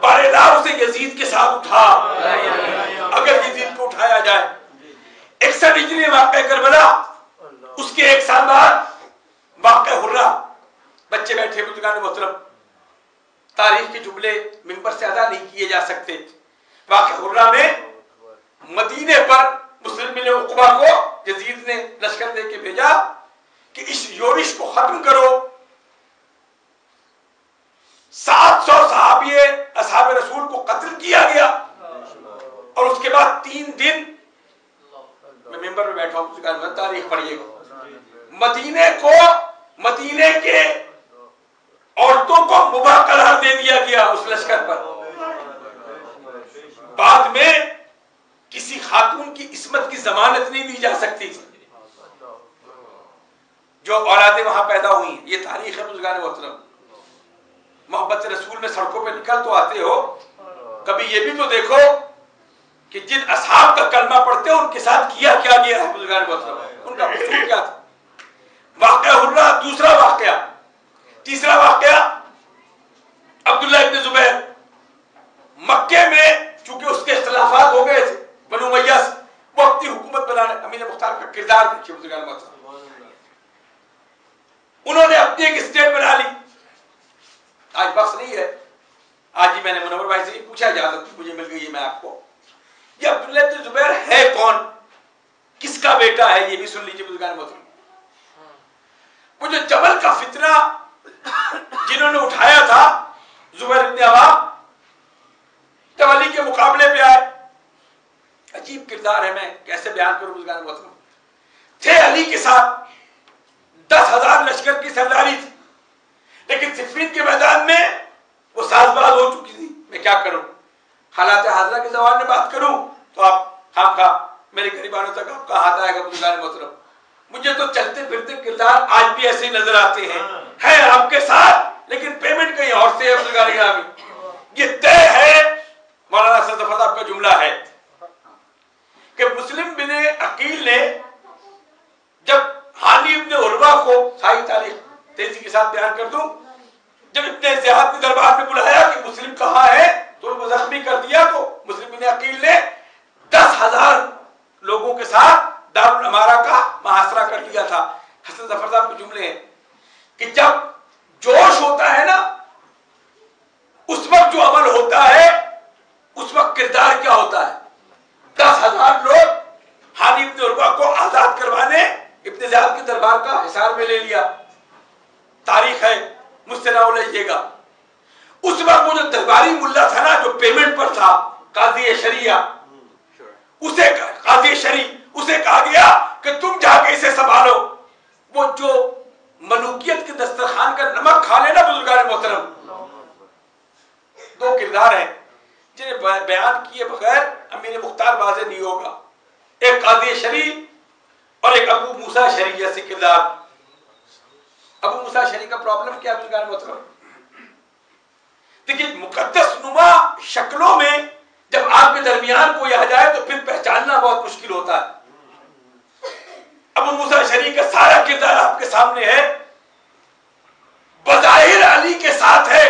बारेदार उसे यजीद के साथ उठा, अगर यजीद को उठाया जाए। 61 हिजरी वाक़या करबला, उसके 1 साल बाद वाक़या हुर्रा। बच्चे बैठे बुजुर्गान मोहतरम, तारीख के जुमले मिंबर से अदा नहीं किए जा सकते। वाक़या हुर्रा में मदीने पर मुस्लिम उक़बा को यजीद ने लश्कर दे के भेजा कि इस योरिश को खत्म करो। 700 सहाबी असहाब रसूल को कत्ल किया गया और उसके बाद 3 दिन, मैं मेंबर में बैठा हूं, तारीख पढ़िएगा, मदीने के औरतों को मुबाह करार दे दिया गया उस लश्कर पर। बाद में किसी खातून की इस्मत की जमानत नहीं दी जा सकती थी, जो औलादें वहां पैदा हुई। ये तारीख है बुजुर्गान मोहतरम। मोहब्बत रसूल में सड़कों पे निकल तो आते हो, कभी ये भी तो देखो कि जिन असहाब का कलमा पढ़ते हो उनके साथ किया क्या गया है बुजुर्गान मोहतरम, उनका कसूर क्या था। वाक़या हुर्रा दूसरा वाक़या। तीसरा वाक़या अब्दुल्लाह इब्न जुबैर, मक्के में चूंकि उसके इख्तिलाफात हो गए थे बनु उमय्या से, वो अपनी हुकूमत बनाने, अमीर मुख्तार का किरदार देखिए बुजुर्गान मोहतरम, उन्होंने अपनी एक स्टेट बना ली। आज बख्श नहीं है, आज ही मैंने मुनव्वर भाई से पूछा, इजाजत मुझे मिल गई है, मैं आपको ये अब्दुल्लाह इब्न जुबैर है कौन, किसका बेटा है, ये भी सुन लीजिए बुजुर्गान मोहतरम। वो जो जबल का फितना जिन्होंने उठाया था, जुबैर इब्न अवाम जब अली के मुकाबले पे आए, अजीब किरदार है, मैं कैसे बयान करूं बुजुर्गान मोहतरम। थे अली के साथ, 10,000 लश्कर की सरदारी थी, लेकिन सिफ़ीन के मैदान में वो साजबाज हो चुकी थी। मैं क्या करूं, हालात हाजरा के जवान में बात करूं तो आप खामखा मेरे गरीबानों तक आपका हाथ आएगा बुजुर्गान मोहतरम। मुझे तो चलते फिरते किरदार आज भी ऐसे ही नजर आते हैं। है आपके साथ लेकिन पेमेंट कहीं और से है। ये तय है, मौलाना असद जफर साहब का जुमला है कि मुस्लिम बिन अकील ने जब हानी इब्न उर्वा को, सही तारीख तेजी के साथ बयान कर दूं, जब इब्न ज़ियाद के दरबार में बुलाया कि मुस्लिम कहाँ है तो उनको जख्मी कर दिया, तो मुस्लिम बिन अकील ने 10,000 लोगों के साथ दारुल अमारा का मुहासरा कर दिया था। हसन जफर साहब के जुमले हैं कि जब जोश होता है ना, उस वक्त जो अमल होता है उस वक्त किरदार क्या होता है। 10,000 लोग हानी इब्न उर्वा को आजाद करवाने इब्न ज़ियाद के दरबार का हिसार में ले लिया। तारीख है, मुझसे ना उलझिएगा। उस वक्त वो जो दरबारी मुल्ला था ना, जो पेमेंट पर था, काजी शरिया, उसे कहा गया कि तुम जाके इसे संभालो। वो जो मलूकियत के दस्तरखान का नमक खा लेना बुजुर्गान मोहतरम, दो किरदार हैं जिन्हें बयान किए बगैर अमीर मुख्तार वाज़ेह नहीं होगा। एक काजी शरी और एक अबू मूसा शरी जैसे किरदार। अबू मूसा शरी का प्रॉब्लम क्या बुजुर्गान मोहतरम? देखिए, मुकद्दस नुमा शक्लों में जब आपके दरमियान कोई आ जाए तो फिर पहचानना बहुत मुश्किल होता है। अबू मूसा शरी का सारा किरदार आपके सामने है, बज़ाहिर अली के साथ है,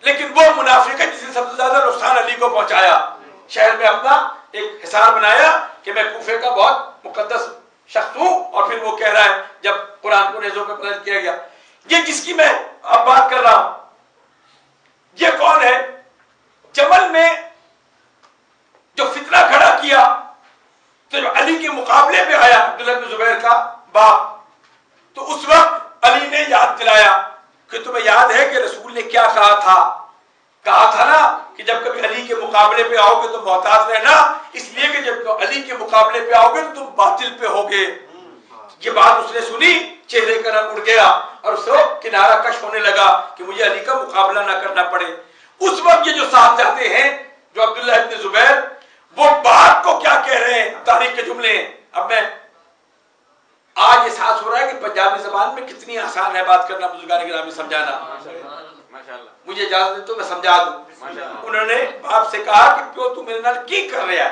लेकिन वो मुनाफिक है जिसने सबसे ज्यादा नुकसान अली को पहुंचाया। शहर में अपना एक हिसार बनाया कि मैं कूफे का बहुत मुकद्दस शख्स हूं, और फिर वो कह रहा है जब कुरान को नेज़ों पे बुलंद किया गया, ये जिसकी मैं अब बात कर रहा हूं, ये कौन है? जमल में जो फितना खड़ा किया, तो जब अली के मुकाबले पे आया अब्दुल्लाह बिन जुबैर का बाप, तो उस वक्त अली ने याद दिलाया कि तुम्हें याद है कि रसूल ने क्या कहा था ना कि जब कभी अली के मुकाबले पे आओगे तो मोहताज रहना, इसलिए कि जब अली के मुकाबले पे आओगे तो तुम बातिल पे होगे। ये बात उसने सुनी, चेहरे का रंग उड़ गया और उसको किनारा कश होने लगा कि मुझे अली का मुकाबला ना करना पड़े। उस वक्त ये जो साथ जाते हैं, जो अब्दुल्लाह इब्न जुबैर, वो बात को क्या कह रहे हैं, तारीख के जुमले हैं। अब मैं आज एहसास हो रहा है कि पंजाबी जबान में कितनी आसान है बात करना, बुजुर्गान गिरामी समझाना। मुझे इजाजत दे तो मैं समझा दूं। उन्होंने बाप से कहा कि क्यों तू मेरे नाल की कर रहा है,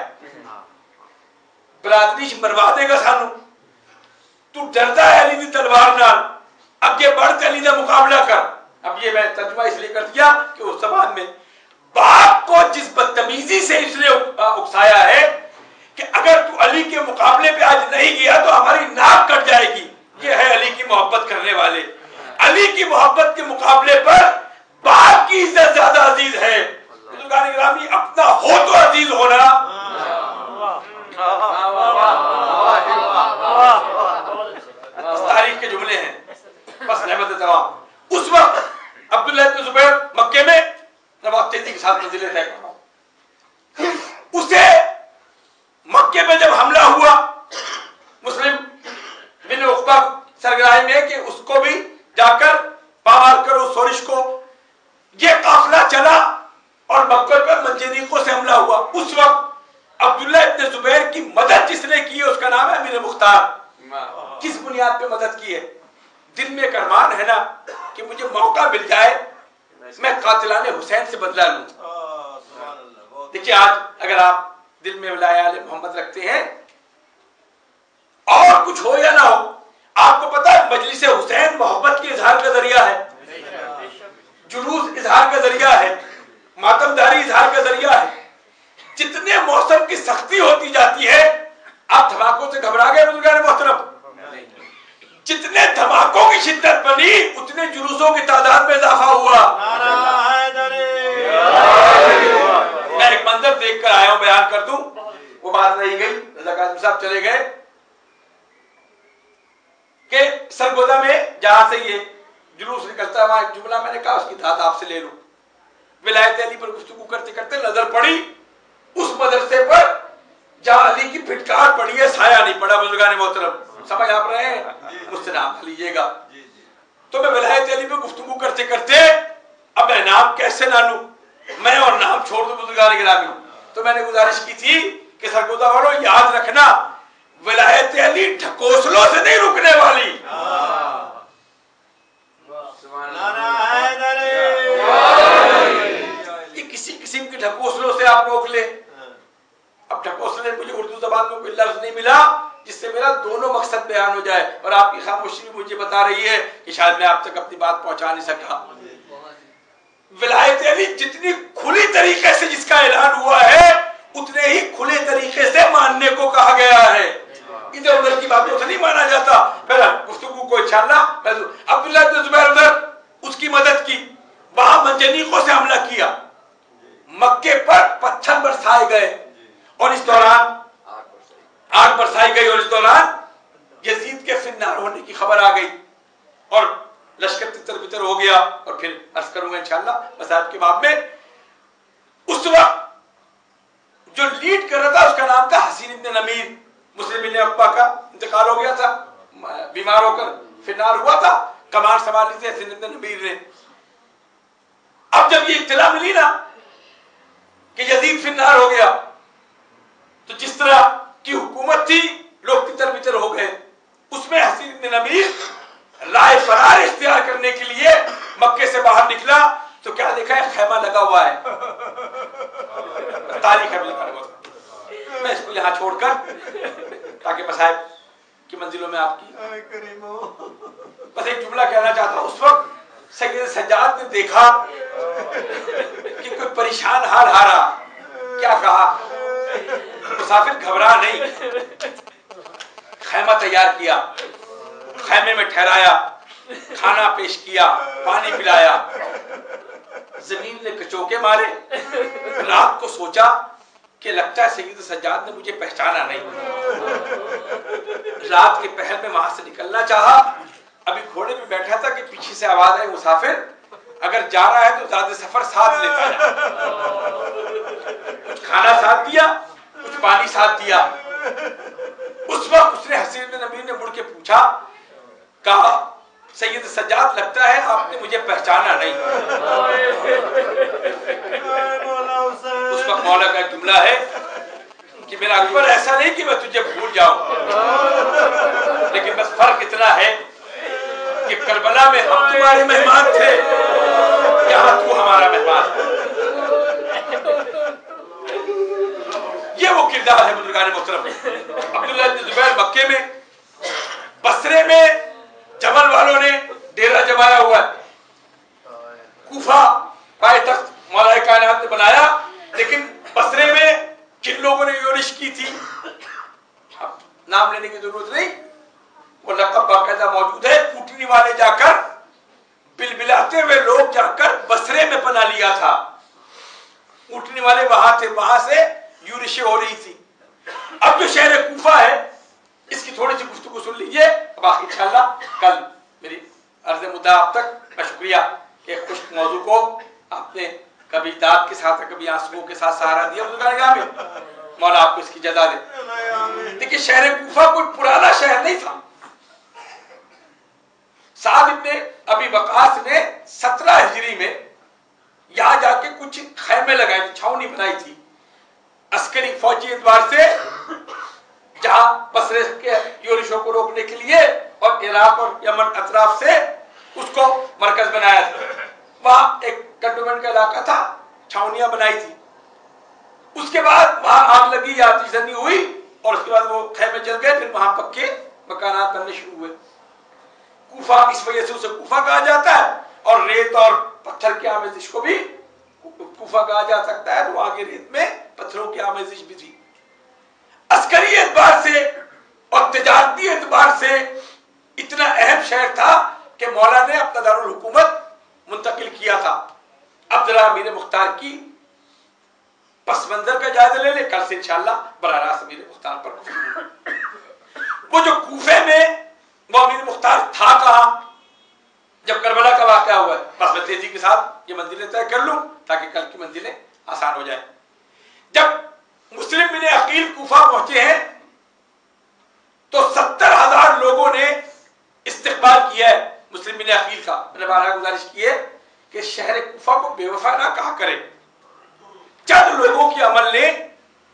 बरादरी मरवा देगा सानू, तू डरता है अली की तलवार नाल, अगे बढ़ के अली का मुकाबला कर। अब ये मैं तर्जुमा इसलिए कर दिया कि उस जबान में बाप को जिस बदतमीजी से इसलिए उकसाया है कि अगर तू अली के मुकाबले पे आज नहीं गया तो हमारी नाक कट जाएगी। ये है अली की मोहब्बत करने वाले। अली की मोहब्बत के मुकाबले पर बाप की इज्जत ज्यादा अजीज है। बुजुर्गान गिरामी, अपना हो तो अजीज होना। तारीख के जुमले हैं, बस रहमत तमाम। उस वक्त अब्दुल्लाह इब्न जुबैर मक्के में, नवाब तेजी के साथ मंजिलें तय कर रहा हूं, उसे मक्के में जब हमला हुआ मुस्लिम बिन उक़बा सरगराही में कि उसको भी जाकर पामार करो सोरिश को, ये काफिला चला और मक्के पर मंजनीकों से हमला हुआ। उस वक्त अब्दुल्लाह इब्न जुबैर की मदद जिसने की है उसका नाम है अमीर मुख्तार। किस बुनियाद पे मदद की है? दिल में एक अरमान है ना कि मुझे मौका मिल जाए मैं कातिलाने हुसैन से बदला लूं। देखिए, आज अगर आप दिल में वलाए मोहम्मद रखते हैं, और कुछ हो या ना हो, आपको पता है मजलिस हुसैन मोहब्बत के इजहार का जरिया है, जुलूस इजहार का जरिया है, मातमदारी इजहार का जरिया है। जितने मौसम की सख्ती होती जाती है, आप धमाकों से घबरा गए बुजुर्गान मोहतरम? जितने धमाकों की शिद्दत बनी उतने जुलूसों की तादाद में इजाफा हुआ। मैं एक मंजर देख कर आया हूं, बयान कर दूं, वो बात रही गई, रज़ा काज़िम साहब चले गए कि सरगोदा में जहां से ये जुलूस निकलता है, वहां एक जुमला मैंने कहा उसकी दाद आपसे ले लूं। विलायत अली पर गुफ्तगू करते करते नजर पड़ी उस मदरसे पर जहां अली की फिटकार पड़ी है, साया नहीं पड़ा। बुजुर्गान मोहतरम, समझ आप रहे हैं? मुझसे नाम लीजिएगा। तो मैं विलायत अली पे गुफ्तगू करते करते अब मैं नाम कैसे ना लूं, मैं और नाम छोड़ दूं बुजुर्गान गिरामी। तो मैंने गुजारिश की थी कि सरगोदा वालों याद रखना, विलायत अली ढकोसलों से नहीं रुकने वाली। ढकोसलों से आप रोक ले। अब ढकोसले, मुझे उर्दू जबान में कोई लफ्ज नहीं मिला जिससे मेरा दोनों मकसद बयान हो जाए, और आपकी खामोशी भी मुझे बता रही है कि शायद मैं आप तक अपनी बात पहुंचा नहीं सका। विलायत अली जितनी खुली तरीके से जिसका ऐलान हुआ है, उतने ही खुले तरीके से मानने को कहा गया है। इधर उधर की बातों से नहीं माना जाता। फिर गुफ्तगू को इंशाअल्लाह अब्दुल्लाह इब्न जुबैर उधर उसकी मदद की, वहां मंजनीकों से हमला किया, मक्के पर पत्थर बरसाए गए और इस दौरान आग बरसाई गई, और इस दौरान यजीद के फिन्नार होने की खबर आ गई और लश्कर तितर बितर हो गया। और फिर अर्ज करूंगा इंशाअल्लाह मसाइब के बाब में। उस वक्त जो लीड कर रहा था उसका नाम था हसीन इब्न नमीर। मुस्लिम इब्न अक्बा का इंतकाल हो गया था, बीमार होकर फिन्नार हुआ था, कमान संभाली थी हसीन इब्न नमीर ने। अब जब ये इत्तला मिली ना कि यजीद फिन्नार हो गया, तो जिस तरह की हुकूमत थी लोग तितर बितर हो गए। उसमें हसीन इब्न नमीर राय फरार इख्तियार करने के लिए मक्के से बाहर निकला, तो क्या देखा है, खैमा लगा हुआ है, तारीख है लिखा हुआ। मैं इसको यहाँ छोड़कर ताकि मसाइब की मंजिलों में आपकी बस एक जुमला कहना चाहता हूँ। उस वक्त सैयद सज्जाद ने देखा कि कोई परेशान हाल हारा, क्या कहा, मुसाफिर घबरा नहीं, खैमा तैयार किया, खैमे में ठहराया, खाना पेश किया, पानी पिलाया, जमीन ने कचोके मारे। रात को सोचा कि लगता है सैयद सज्जाद ने मुझे पहचाना नहीं। रात के पहर में वहां से निकलना चाहा, अभी घोड़े में बैठा था कि पीछे से आवाज आई, मुसाफिर अगर जा रहा है तो ज्यादा सफर साथ लेता है। कुछ खाना साथ दिया, कुछ पानी साथ दिया। उस वक्त उसने हसीन इब्न नमीर ने मुड़ के पूछा, कहा सैयद सज्जाद लगता है आपने मुझे पहचाना नहीं। उस वक्त मौला का जुमला है कि मेरा अकबर ऐसा नहीं कि मैं तुझे भूल जाऊं, लेकिन बस फर्क इतना है कि करबला में हम तुम्हारे मेहमान थे, यहाँ तू हमारा मेहमान। ये वो किरदार है बुजुर्गान मोहतरम। अब्दुल्लाह इब्न जुबैर मक्के में, बसरे में जमल वालों ने डेरा जमाया हुआ है, कूफा पायतख्त मौलाए कायनात ने बनाया, लेकिन बसरे में जिन लोगों ने योरिश की थी, अब नाम लेने की जरूरत नहीं, वो लक़ब बाकायदा मौजूद है। ऊँटनी वाले जाकर, बिलबिलाते हुए लोग जाकर बसरे में पना लिया था। ऊँटनी वाले वहां थे, वहां से यूरिशें हो रही थी। अब जो शहर कूफा है, इसकी थोड़ी सी गुफ्तगू सुन लीजिए, बाकी इंशाअल्लाह कल मेरी अर्ज़ मुद्दा आप तक। मैं शुक्रिया कि खुश्क मौजू को आपने कभी दाद के साथ, कभी आंसुओं के साथ सहारा दिया। मौला आपको इसकी जज़ा दे। देखिए, शहर कूफा कोई पुराना शहर नहीं था। साद इब्न अबी वक़ास ने 17 हिजरी में यहाँ जाके कुछ खैमे लगाए थे, छावनी बनाई थी, अस्करी फौजी एतबार से, जहां बसरे के योरिशों को रोकने के लिए, और इराक और यमन अतराफ से उसको मरकज बनाया था। वहां एक कंटोनमेंट का इलाका था, छावनियां बनाई थी। उसके बाद वहां आग लगी, आतिशज़नी हुई, और उसके बाद वो खैमे चल गए। फिर वहां पक्के मकानात बनने शुरू हुए। कूफा इस वजह से उसे कूफा कहा जाता है, और रेत और पत्थर की आमेजिश को भी कूफा कहा जा सकता है। तो आगे रेत में पत्थरों की आमेजिश भी थी। अस्करी एतबार से और तिजारती एतबार से इतना अहम शहर था कि मौला ने अपना दारुल हुकूमत मुंतकिल किया था। अब जरा अमीर मुख्तार की पस मंजर का जायजा ले ले, कल से इंशाअल्लाह बराह रास्त अमीर मुख्तार पर। वो जो कूफे में वो अमीर मुख्तार था कहां जब करबला का वाकया हुआ है? बस मैं तेजी के साथ ये मंजिलें तय कर लूं ताकि कल की मंजिलें आसान हो जाए। जब मुस्लिम बिन अकील कूफा पहुंचे हैं तो 70,000 लोगों ने इस्तकबाल किया है मुस्लिम बिन अकील का। मैंने बारहा गुजारिश की है कि शहर कूफा को बेवफा ना कहा करे। चंद लोगों के अमल ने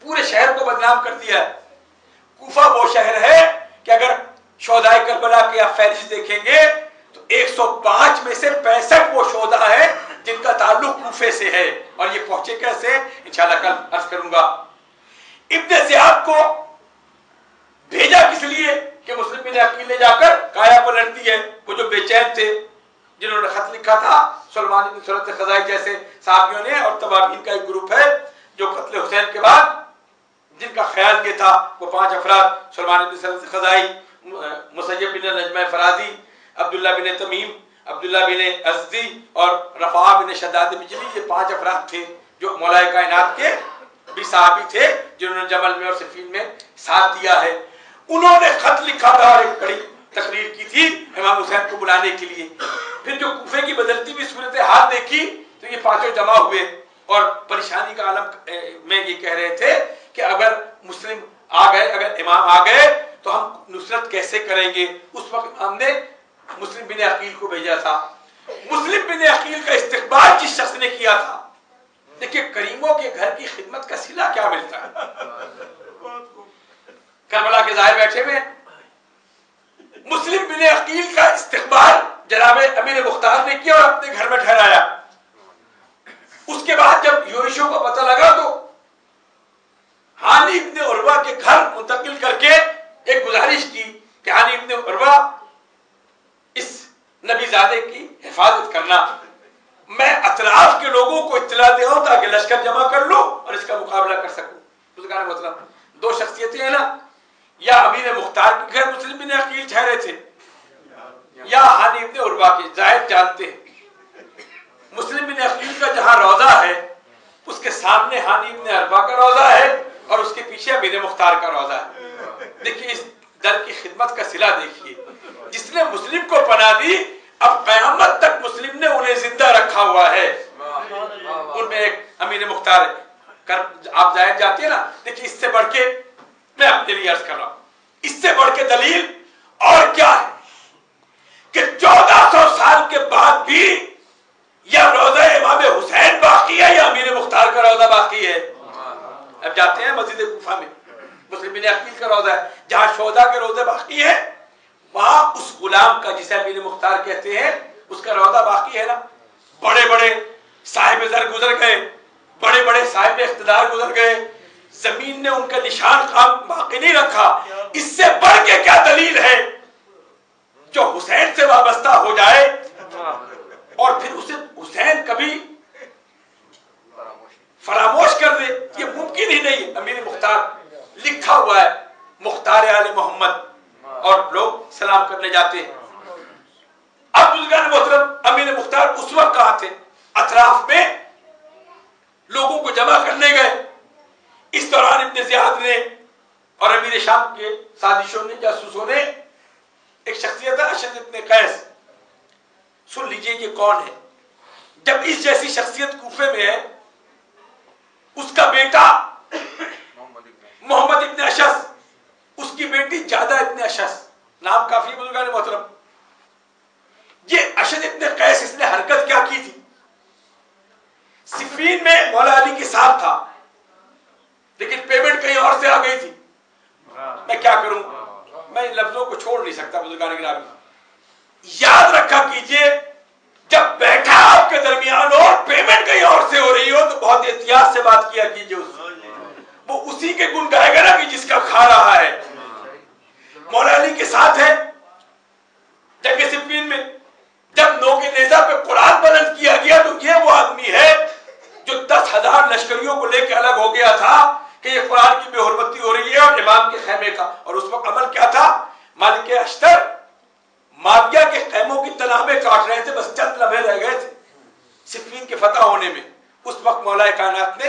पूरे शहर को बदनाम कर दिया है। कूफा वो शहर है कि अगर शोहदाए करबला के आप फहरिस्त देखेंगे तो 105 में से 65 वो शोहदा है जिनका ताल्लुक कूफे से है। और ये पहुंचे कैसे, इंशाल्लाह कल अर्ज करूंगा। इब्ने ज़ियाद को भेजा किस लिए कि मुस्लिम बिन अकील ने जाकर काया पलट दी है। वो जो बेचैन थे, जिन्होंने खत लिखा था सलमान बिन सुरत खज़ाई जैसे साहबियों ने, और तबाबीन का एक ग्रुप है जो कत्ल हुसैन के बाद जिनका ख्याल ये था, वो 5 अफराद सलमान बिन सुरत खज़ाई, मुसय्यब बिन नजम फराजी, अब्दुल्ला बिन तमीम, अब्दुल्ला बिन अज़दी और रफ़ा बिन शद्दाद बिजली, ये 5 अफराद थे जो मौलाए कायनात के भी साहबी थे, जिन्होंने जमल में और सिफ़ीन में साथ दिया है। उन्होंने खत लिखा था और एक बड़ी तकरीर की थी इमाम हुसैन को बुलाने के लिए। फिर जो कूफे की बदलती हुई सूरत हाल देखी तो ये 5 जमा हुए और परेशानी का आलम में ये कह रहे थे कि अगर मुस्लिम आ गए, अगर इमाम आ गए तो हम नुसरत कैसे करेंगे। उस वक्त इमाम ने मुस्लिम बिन अकील को भेजा था। मुस्लिम बिन अकील का इस्तकबाल जिस शख्स ने किया था, देखिए करीमों के घर की खिदमत का सिला क्या मिलता है। करबला के ज़ाहिर बैठे हुए मुस्लिम बिन अकील का इस्तकबाल जनाब अमीर मुख्तार ने किया और अपने घर में ठहराया। उसके बाद जब योशो को पता लगा तो हानी इब्ने उर्वा के घर मुंतकिल करके एक गुजारिश की कि हानी इब्ने उर्वा इस नबीजादे की हिफाजत करना, मैं अतराफ के लोगों को इत्तला दे दूं ताकि लश्कर जमा कर लो और इसका मुकाबला कर सकूं। उसका मतलब 2 शख्सियतें हैं ना, या अमीर मुख्तार के घर मुस्लिम बिन अकील ठहरे थे या हानी इब्ने उर्वा के। जाहिर जानते हैं मुस्लिम बिन अकील का जहां रोजा है उसके सामने हानी इब्ने उर्वा का रोजा है और उसके पीछे अमीर मुख्तार का रोजा है। देखिए इस दर की खिदमत का सिला देखिए, जिसने मुस्लिम को पनाह दी अब कयामत तक मुस्लिम ने उन्हें जिंदा रखा हुआ है। उनमें एक अमीर मुख्तार कर आप जाहिर जाते हैं ना। देखिए इससे बढ़ के मैं अपने लिए अर्ज कर रहा हूं, इससे बढ़ के दलील और क्या है कि 1400 साल के बाद भी या रोजा इमाम हुसैन बाकी है या अमीर मुख्तार का रोजा बाकी है। अब जाते हैं मस्जिद कूफा में, मुस्लिम बिन अकील का रोजा है, जहां शोदा के रोजे बाकी है, वहां उस गुलाम का जिसे अमीर मुख्तार कहते हैं उसका रोजा बाकी है ना। बड़े बड़े साहिब जर गुजर गए, बड़े बड़े साहिब इख्तिदार गुजर गए, जमीन ने उनका निशान काम बाकी नहीं रखा। इससे बढ़ के क्या दलील है जो हुसैन से वाबस्ता हो जाए और फिर उसे हुसैन कभी फरामोश कर दे, ये मुमकिन ही नहीं। अमीर मुख्तार लिखा हुआ है, मुख्तार आले मोहम्मद, और लोग सलाम करने जाते हैं। अब बुजुर्गान मोहतरम अमीर मुख्तार उस वक्त कहां थे, अतराफ में लोगों को जमा करने गए। इस दौरान इब्ने ज़ियाद ने और अमीर शाम के साजिशों ने, जासूसों ने, एक शख्सियत है अशद इब्ने कैस, सुन लीजिए ये कौन है। जब इस जैसी शख्सियत कूफे में है, उसका बेटा मोहम्मद इब्ने अशस, उसकी बेटी जादा इब्ने अशस, नाम काफी बुजुर्गान मोहतरम। ये अशद इब्ने कैस, इसने हरकत क्या की थी। सिफीन में मौला अली के साथ था, लेकिन पेमेंट कहीं और से आ गई थी। मैं क्या करूं, मैं इन लफ्जों को छोड़ नहीं सकता बुजुर्गान गिरामी। याद रखा कीजिए, जब बैठा आपके दरमियान और पेमेंट कहीं और से हो रही हो तो बहुत एहतियात से बात किया कीजिए उससे। वो उसी के गुण गाएगा ना कि जिसका खा रहा है। मौला अली के साथ है जंग सिफीन में, जब नोके नेजा पे कुरान बुलंद किया गया तो ये वो आदमी है जो 10,000 लश्करियों को लेकर अलग हो गया था कि ये कुरान की बेहुरमती हो रही है और इमाम के खैमे का। और उस वक्त अमल क्या था, मालिक अश्तर माविया के खैमों की तनाबे काट रहे थे, बस चंद लम्हे रह गए थे सिफीन के फतह होने में। उस वक्त मौलाए कायनात ने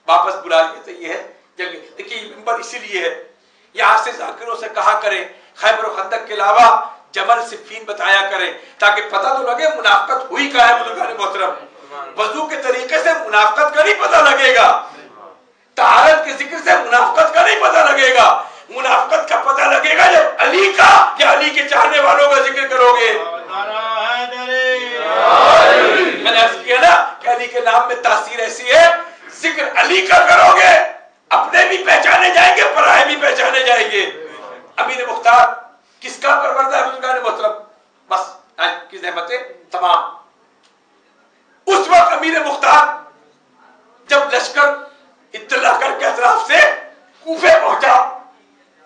वापस बुला लिया था। ये है जंग। देखिए मिंबर इसीलिए है, यहाँ से जाकिरों से कहा करें खैबर और खंदक के अलावा जमल सिफीन बताया करें, ताकि पता तो लगे मुनाफकत हुई क्या है। बुजुर्गान मोहतरम, वजू के तरीके से मुनाफकत का नहीं पता लगेगा, तहारत के जिक्र से मुनाफकत का नहीं पता लगेगा। मुनाफकत का पता लगेगा जब अली का या अली के चाहने वालों का जिक्र करोगे। मैंने अर्ज किया ना कि अली के नाम में तासीर ऐसी है, जिक्र अली का करोगे अपने भी पहचाने जाएंगे, पराए भी पहचाने जाएंगे। अमीर मुख्तार किसका परवरदा है बुजुर्गान मोहतरम, बस की ज़हमतें तमाम। उस वक्त अमीर मुख्तार जब लश्कर इत्तला करके अतराफ से कूफे पहुंचा,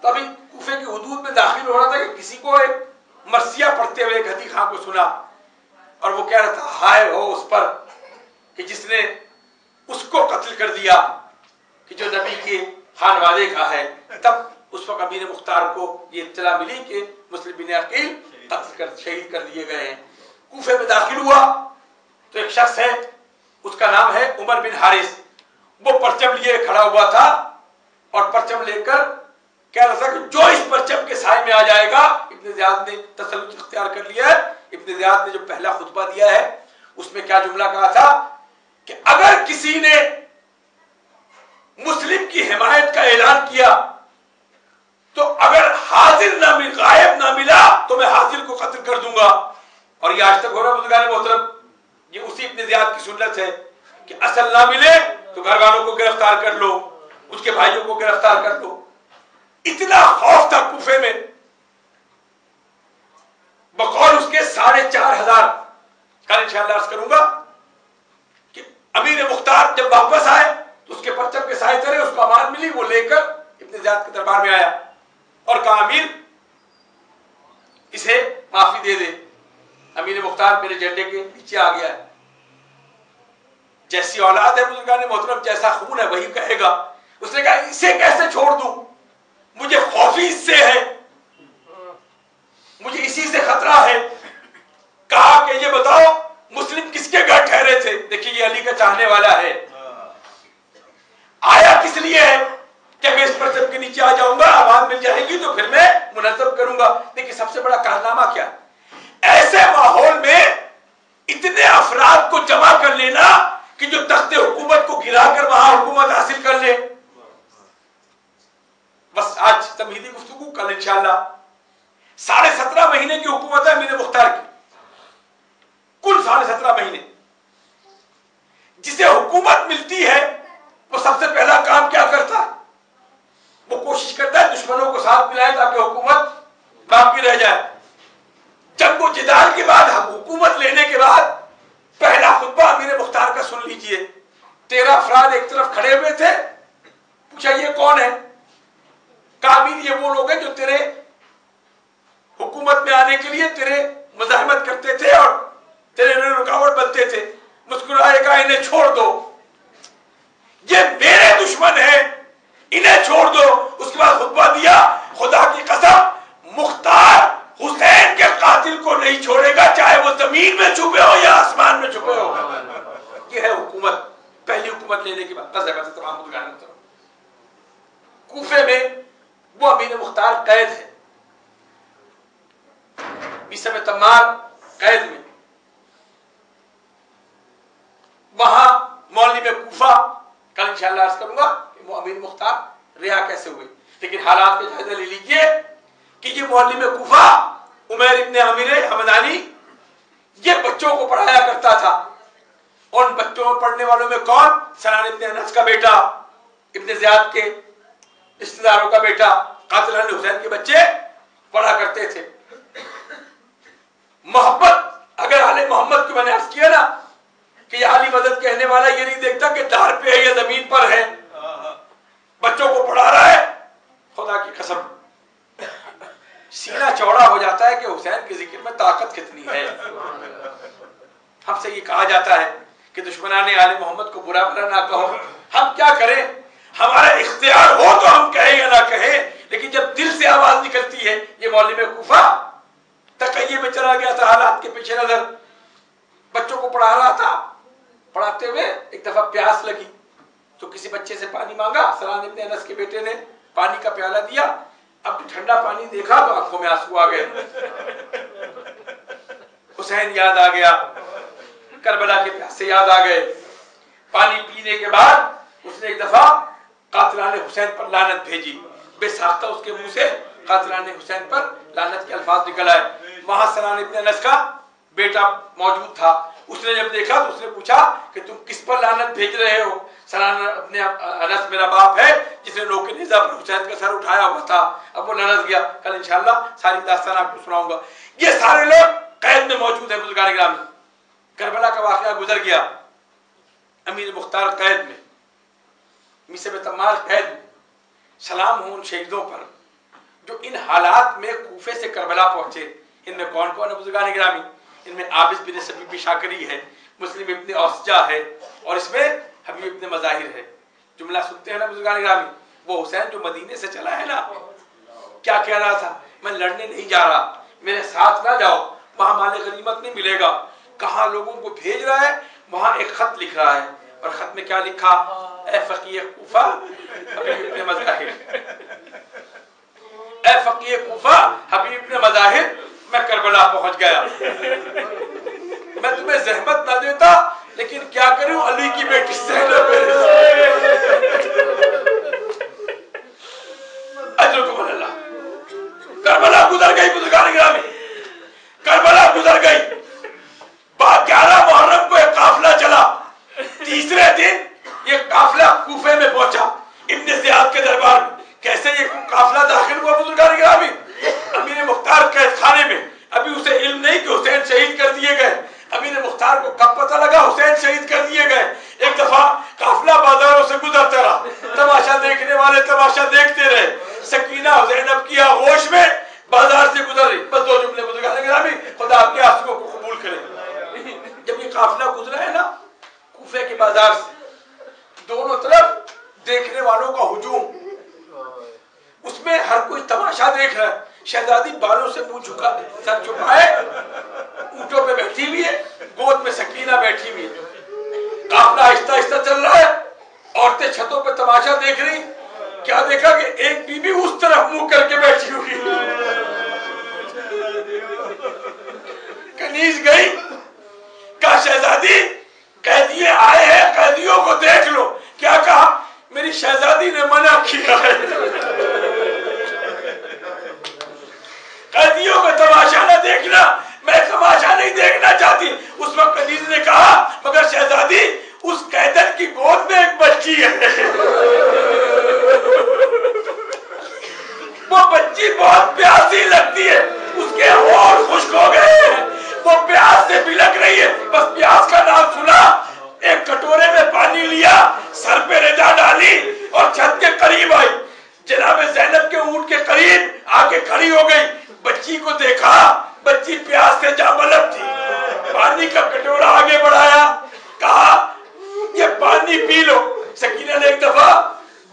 तभी कूफे की हुदूद में दाखिल हो रहा था कि किसी को एक मरसिया पढ़ते हुए गदी खां को सुना और वो कह रहा था हाय हो उस पर कि जिसने उसको कत्ल कर दिया कि जो नबी के खानवादे का है। तब उस वक्त अमीर मुख्तार को ये इत्तला मिली कि मुस्लिम बिन अकील शहीद कर दिए गए हैं। कूफे में दाखिल हुआ तो एक शख्स है, उसका नाम है उमर बिन हारिस। वो परचम लिए खड़ा हुआ था और परचम लेकर कह रहा था कि जो इस परचम के साए में आ जाएगा, इब्न ज़ियाद ने तसल्लुत इख्तियार कर लिया है। इब्न ज़ियाद ने जो पहला खुतबा दिया है उसमें क्या जुमला कहा था कि अगर किसी ने मुस्लिम की हिमायत का ऐलान किया तो अगर हाजिर ना मिल गायब ना मिला तो मैं हाजिर को कत्ल कर दूंगा। और ये आज तक हो रहा बुजुर्गान मोहतरम, ये उसी इब्न ज़ियाद की सुन्नत है कि असल ना मिले तो घर वालों को गिरफ्तार कर लो, उसके भाइयों को गिरफ्तार कर लो। इतना खौफ था कूफे में, बकौल उसके 4,500 कल इंशाअल्लाह अर्ज करूंगा कि अमीर मुख्तार जब वापस आए तो उसके परचम के साए तले उसको अमान मिली। वो लेकर इब्न ज़ियाद के दरबार में आया और कहा अमीर इसे माफी दे दे, अमीर मुख्तार मेरे झंडे के पीछे आ गया है। जैसी औलाद है बुजुर्गान मोहतरम, जैसा खून है वही कहेगा। उसने कहा इसे कैसे छोड़ दूं, मुझे खौफी इससे है, मुझे इसी से खतरा है। कहा कि ये बताओ मुस्लिम किसके घर ठहरे थे? देखिए ये अली का चाहने वाला है, आया किस लिए है कि मैं इस परचम के नीचे आ जाऊंगा, आवाज मिल जाएगी तो फिर मैं मुनज़्ज़म करूंगा। देखिए सबसे बड़ा कारनामा क्या, ऐसे माहौल में इतने अफराद को जमा कर लेना कि जो तख्ते हुकूमत को गिराकर वहां हुकूमत हासिल कर ले। बस आज तमहीदी गुफ्तगू, कल इंशाअल्लाह 17.5 महीने की हुकूमत है अमीर मुख्तार की, कुल 17.5 महीने। जिसे हुकूमत मिलती है वो सबसे पहला काम क्या करता है, वो कोशिश करता है दुश्मनों को साथ मिलाए ताकि हुकूमत बाकी रह जाए। जब वो जिदाल के बाद हुकूमत लेने के बाद पहला खुतबा अमीर मुख्तार का सुन लीजिए। 13 अफराद एक तरफ खड़े हुए थे, पूछा ये कौन है? कहा अमीर ये वो लोग हैं जो तेरे हुकूमत में आने के लिए तेरे मुजाहिमत करते थे और तेरे रुकावट बनते थे। मुस्कुराए, कहा इन्हें छोड़ दो, ये मेरे दुश्मन है, इन्हें छोड़ दो। उसके बाद खुतबा दिया, खुदा की कसम मुख्तार हुसैन के कातिल को नहीं छोड़ेगा, चाहे वो जमीन में छुपे हो या आसमान में छुपे हो। ये है हुकूमत, पहली हुकूमत लेने के बाद। तमाम कूफे में वो अमीर मुख्तार कैद है, बीसम तम्मार कैद में। वहां मौलवी में कूफा, कल इंशाअल्लाह अर्ज करूंगा कि वो अमीर मुख्तार रिहा कैसे हुए। लेकिन हालात के जायजा ले लीजिए कि ये मौलवी में कूफा उमैर इब्न आमिर हमदानी ये बच्चों को पढ़ाया करता था। उन बच्चों में पढ़ने वालों में कौन? सनान इब्न अनस का बेटा, इब्न ज़ियाद के रिश्तेदारों का बेटा, कातिल हुसैन के बच्चे पढ़ा करते थे। मोहब्बत अगर आले मोहम्मद को मैंने अर्ज किया ना कि ये आली मदद कहने वाला ये नहीं देखता कि दार पे है या जमीन पर है, बच्चों को पढ़ा रहा है। खुदा की कसम सीना चौड़ा हो जाता है कि हुसैन के जिक्र में ताकत कितनी है। हमसे ये कहा जाता है कि दुश्मनाने आले मोहम्मद को बुरा भला ना कहो। हम क्या करें, हमारा इख्तियार हो तो हम कहें या ना कहें, लेकिन जब दिल से आवाज निकलती है। ये मौलवी में कूफा तकय्ये में चला गया था, हालात के पीछे नजर बच्चों को पढ़ा रहा था। पढ़ाते हुए एक दफा प्यास लगी तो किसी बच्चे से पानी मांगा। सलाम इब्न अनस के बेटे ने पानी का प्याला दिया। अब ठंडा पानी देखा तो आंखों में आंसू आ गए। हुसैन याद आ गया, करबला के प्यासे याद आ गए। पानी पीने के बाद उसने एक दफा कातिलाने हुसैन पर लानत भेजी। बेसाख्ता उसके मुंह से कातिलाने हुसैन पर लानत के अल्फाज निकल आए। वहां सलाम इब्न अनस का बेटा मौजूद था। उसने जब देखा तो उसने पूछा कि तुम किस पर लानत भेज रहे हो? सलाम अपने अनस मेरा बाप है जिसने नोके नेज़ा पर हुसैन का सर उठाया हुआ था। अब वो लड़स गया। कल इंशाअल्लाह सारी दास्तान आपको सुनाऊंगा। ये सारे लोग कैद में मौजूद है। बुजुर्गान गिरामी, करबला का वाकया गुजर गया। अमीर मुख्तार कैद में, मिसर तम्मार कैद में, सलाम हो उन शहीदों पर जो इन हालात में कूफे से करबला पहुंचे। इनमें कौन कौन है बुजुर्गान गिरामी? इनमें आबिस बिन सबीबी शाकरी है, मुस्लिम इब्न औसजा है, और इसमें हबीब इब्न मज़ाहिर है। जुमला सुनते हैं ना बुजुर्गान गिरामी, वो हुसैन जो मदीने से चला है ना, क्या कह रहा था? मैं लड़ने नहीं जा रहा, मेरे साथ ना जाओ, वहां माले गनीमत नहीं मिलेगा। कहाँ लोगों को भेज रहा है, वहां एक खत लिख रहा है, और खत में क्या लिखा? ए फकीह कूफा हबीब इब्न मज़ाहिर, ए फकीह कूफा हबीब इब्न मज़ाहिर, मैं करबला पहुंच गया। मैं तुम्हें जहमत ना देता, लेकिन क्या करूं, अली की बेटी ज़ैनब अजरुकुम अल्लाह। करबला गुजर गई बुजुर्गान गिरामी, करबला गुजर गई। 11 मुहर्रम को एक काफिला चला। तीसरे दिन ये काफिला कूफे में पहुंचा, इब्न ज़ियाद के दरबार में। कैसे ये काफिला दाखिल हुआ बुजुर्गान गिरामी? अमीर मुख्तार कैद खाने में। अभी उसे इल्म नहीं कि हुसैन शहीद कर दिए गए। अमीर मुख्तार को कब पता लगा हुसैन शहीद कर दिए गए? एक दफा काफिला बाजारों से गुजरता रहा, तमाशा देखने वाले तमाशा देखते रहे। सकीना ज़ैनब की आगोश में बाजार से गुजर रही। बस 2 जुमले बुजुर्गान गिरामी, खुदा आपके आंसुओं को कबूल करे। जब ये काफिला गुजरा है ना कूफे के बाजार से, दोनों तरफ देखने वालों का हुजूम, उसमें हर कोई तमाशा देख रहा है। शहजादी बालों से मुंह झुका, सर झुकाए, ऊंटों पे बैठी हुई है, गोद में सकीना बैठी हुई है। काफिला आहिस्ता आहिस्ता चल रहा है, औरतें छतों पे तमाशा देख रही। क्या देखा कि एक बीबी उस तरफ मुंह करके बैठी हुई, कनीज गई, कहा शहजादी कैदी आए हैं, कैदियों को देख लो। क्या कहा? मेरी शहजादी ने मना किया है, कैदियों को तमाशा न देखना, मैं तमाशा नहीं देखना चाहती। उस वक्त कनीज ने कहा, मगर शहजादी उस कैदन की गोद में एक बच्ची है, वो बच्ची बहुत प्यासी लगती है, उसके होंठ खुश्क हो गए हैं, वो प्यास से बिलक रही है। बस प्यास का नाम सुना, एक कटोरे में पानी लिया, सर पे रेजा डाली और छत के करीब आई। जनाब ज़ैनब के ऊंट के करीब आके खड़ी हो गई। बच्ची को देखा, बच्ची प्यास से जामलब थी। पानी का कटोरा आगे बढ़ाया, कहा ये पानी पी लो। सकीना ने एक दफा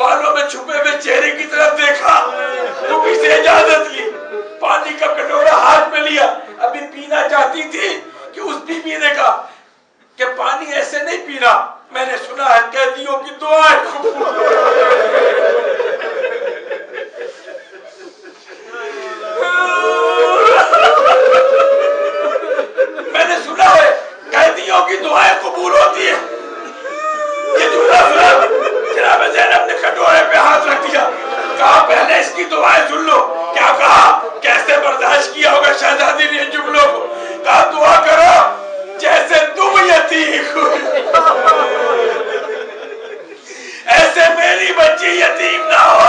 बालों में छुपे हुए चेहरे की तरफ देखा, तो से इजाजत ली, पानी का कटोरा हाथ में लिया। अभी पीना चाहती थी कि उस बीबी ने कहा कि पानी ऐसे नहीं पीना, मैंने सुना है कैदियों की दुआएं मैंने सुना है कैदियों की दुआएं कबूल होती है। ये जुमला सुना, जनाब ज़ैनब ने कटोरे पे हाथ रख दिया, कहा पहले इसकी दुआएं सुन लो। क्या कहा? कैसे बर्दाश्त किया होगा शहजादी ने जुमलों को? कहा दुआ करो जैसे तुम यतीम हो, ऐसे मेरी बच्ची यतीम ना हो।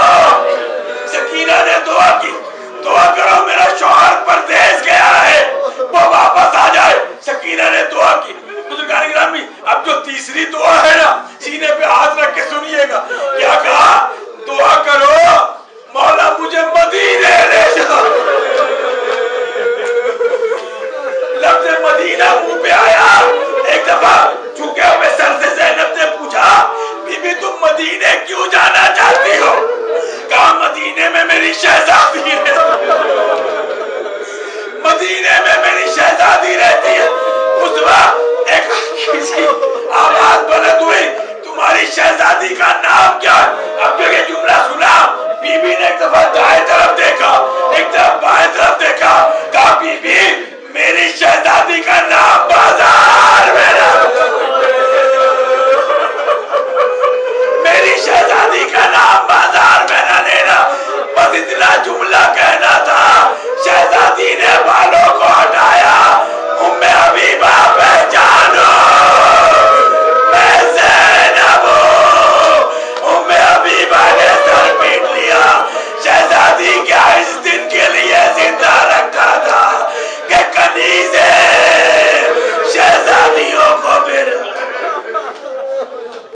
सकीना ने दुआ की, दुआ करो मेरा शौहर परदेस गया है, वो वापस आ जाए। सकीना ने दुआ की। बुजुर्गान गिरामी, अब जो तीसरी दुआ है ना, सीने पे हाथ रख के सुनिएगा। क्या कहा? दुआ करो मौला मुझे मदीने ले जाओ। लफ्ज़ मदीना मुंह पे आया। एक दफा झुके हुए सर से ज़ैनब ने पूछा, बीबी तुम मदीने क्यों जाना चाहती हो? कहा मदीने में मेरी शहजादी है, मदीने में मेरी शहजादी रहती है। उस वक्त एक किसी आवाज बुलंद हुई, तुम्हारी शहजादी का नाम क्या है? अब जो ये जुमला सुना, बीबी ने एक दफा दाएं तरफ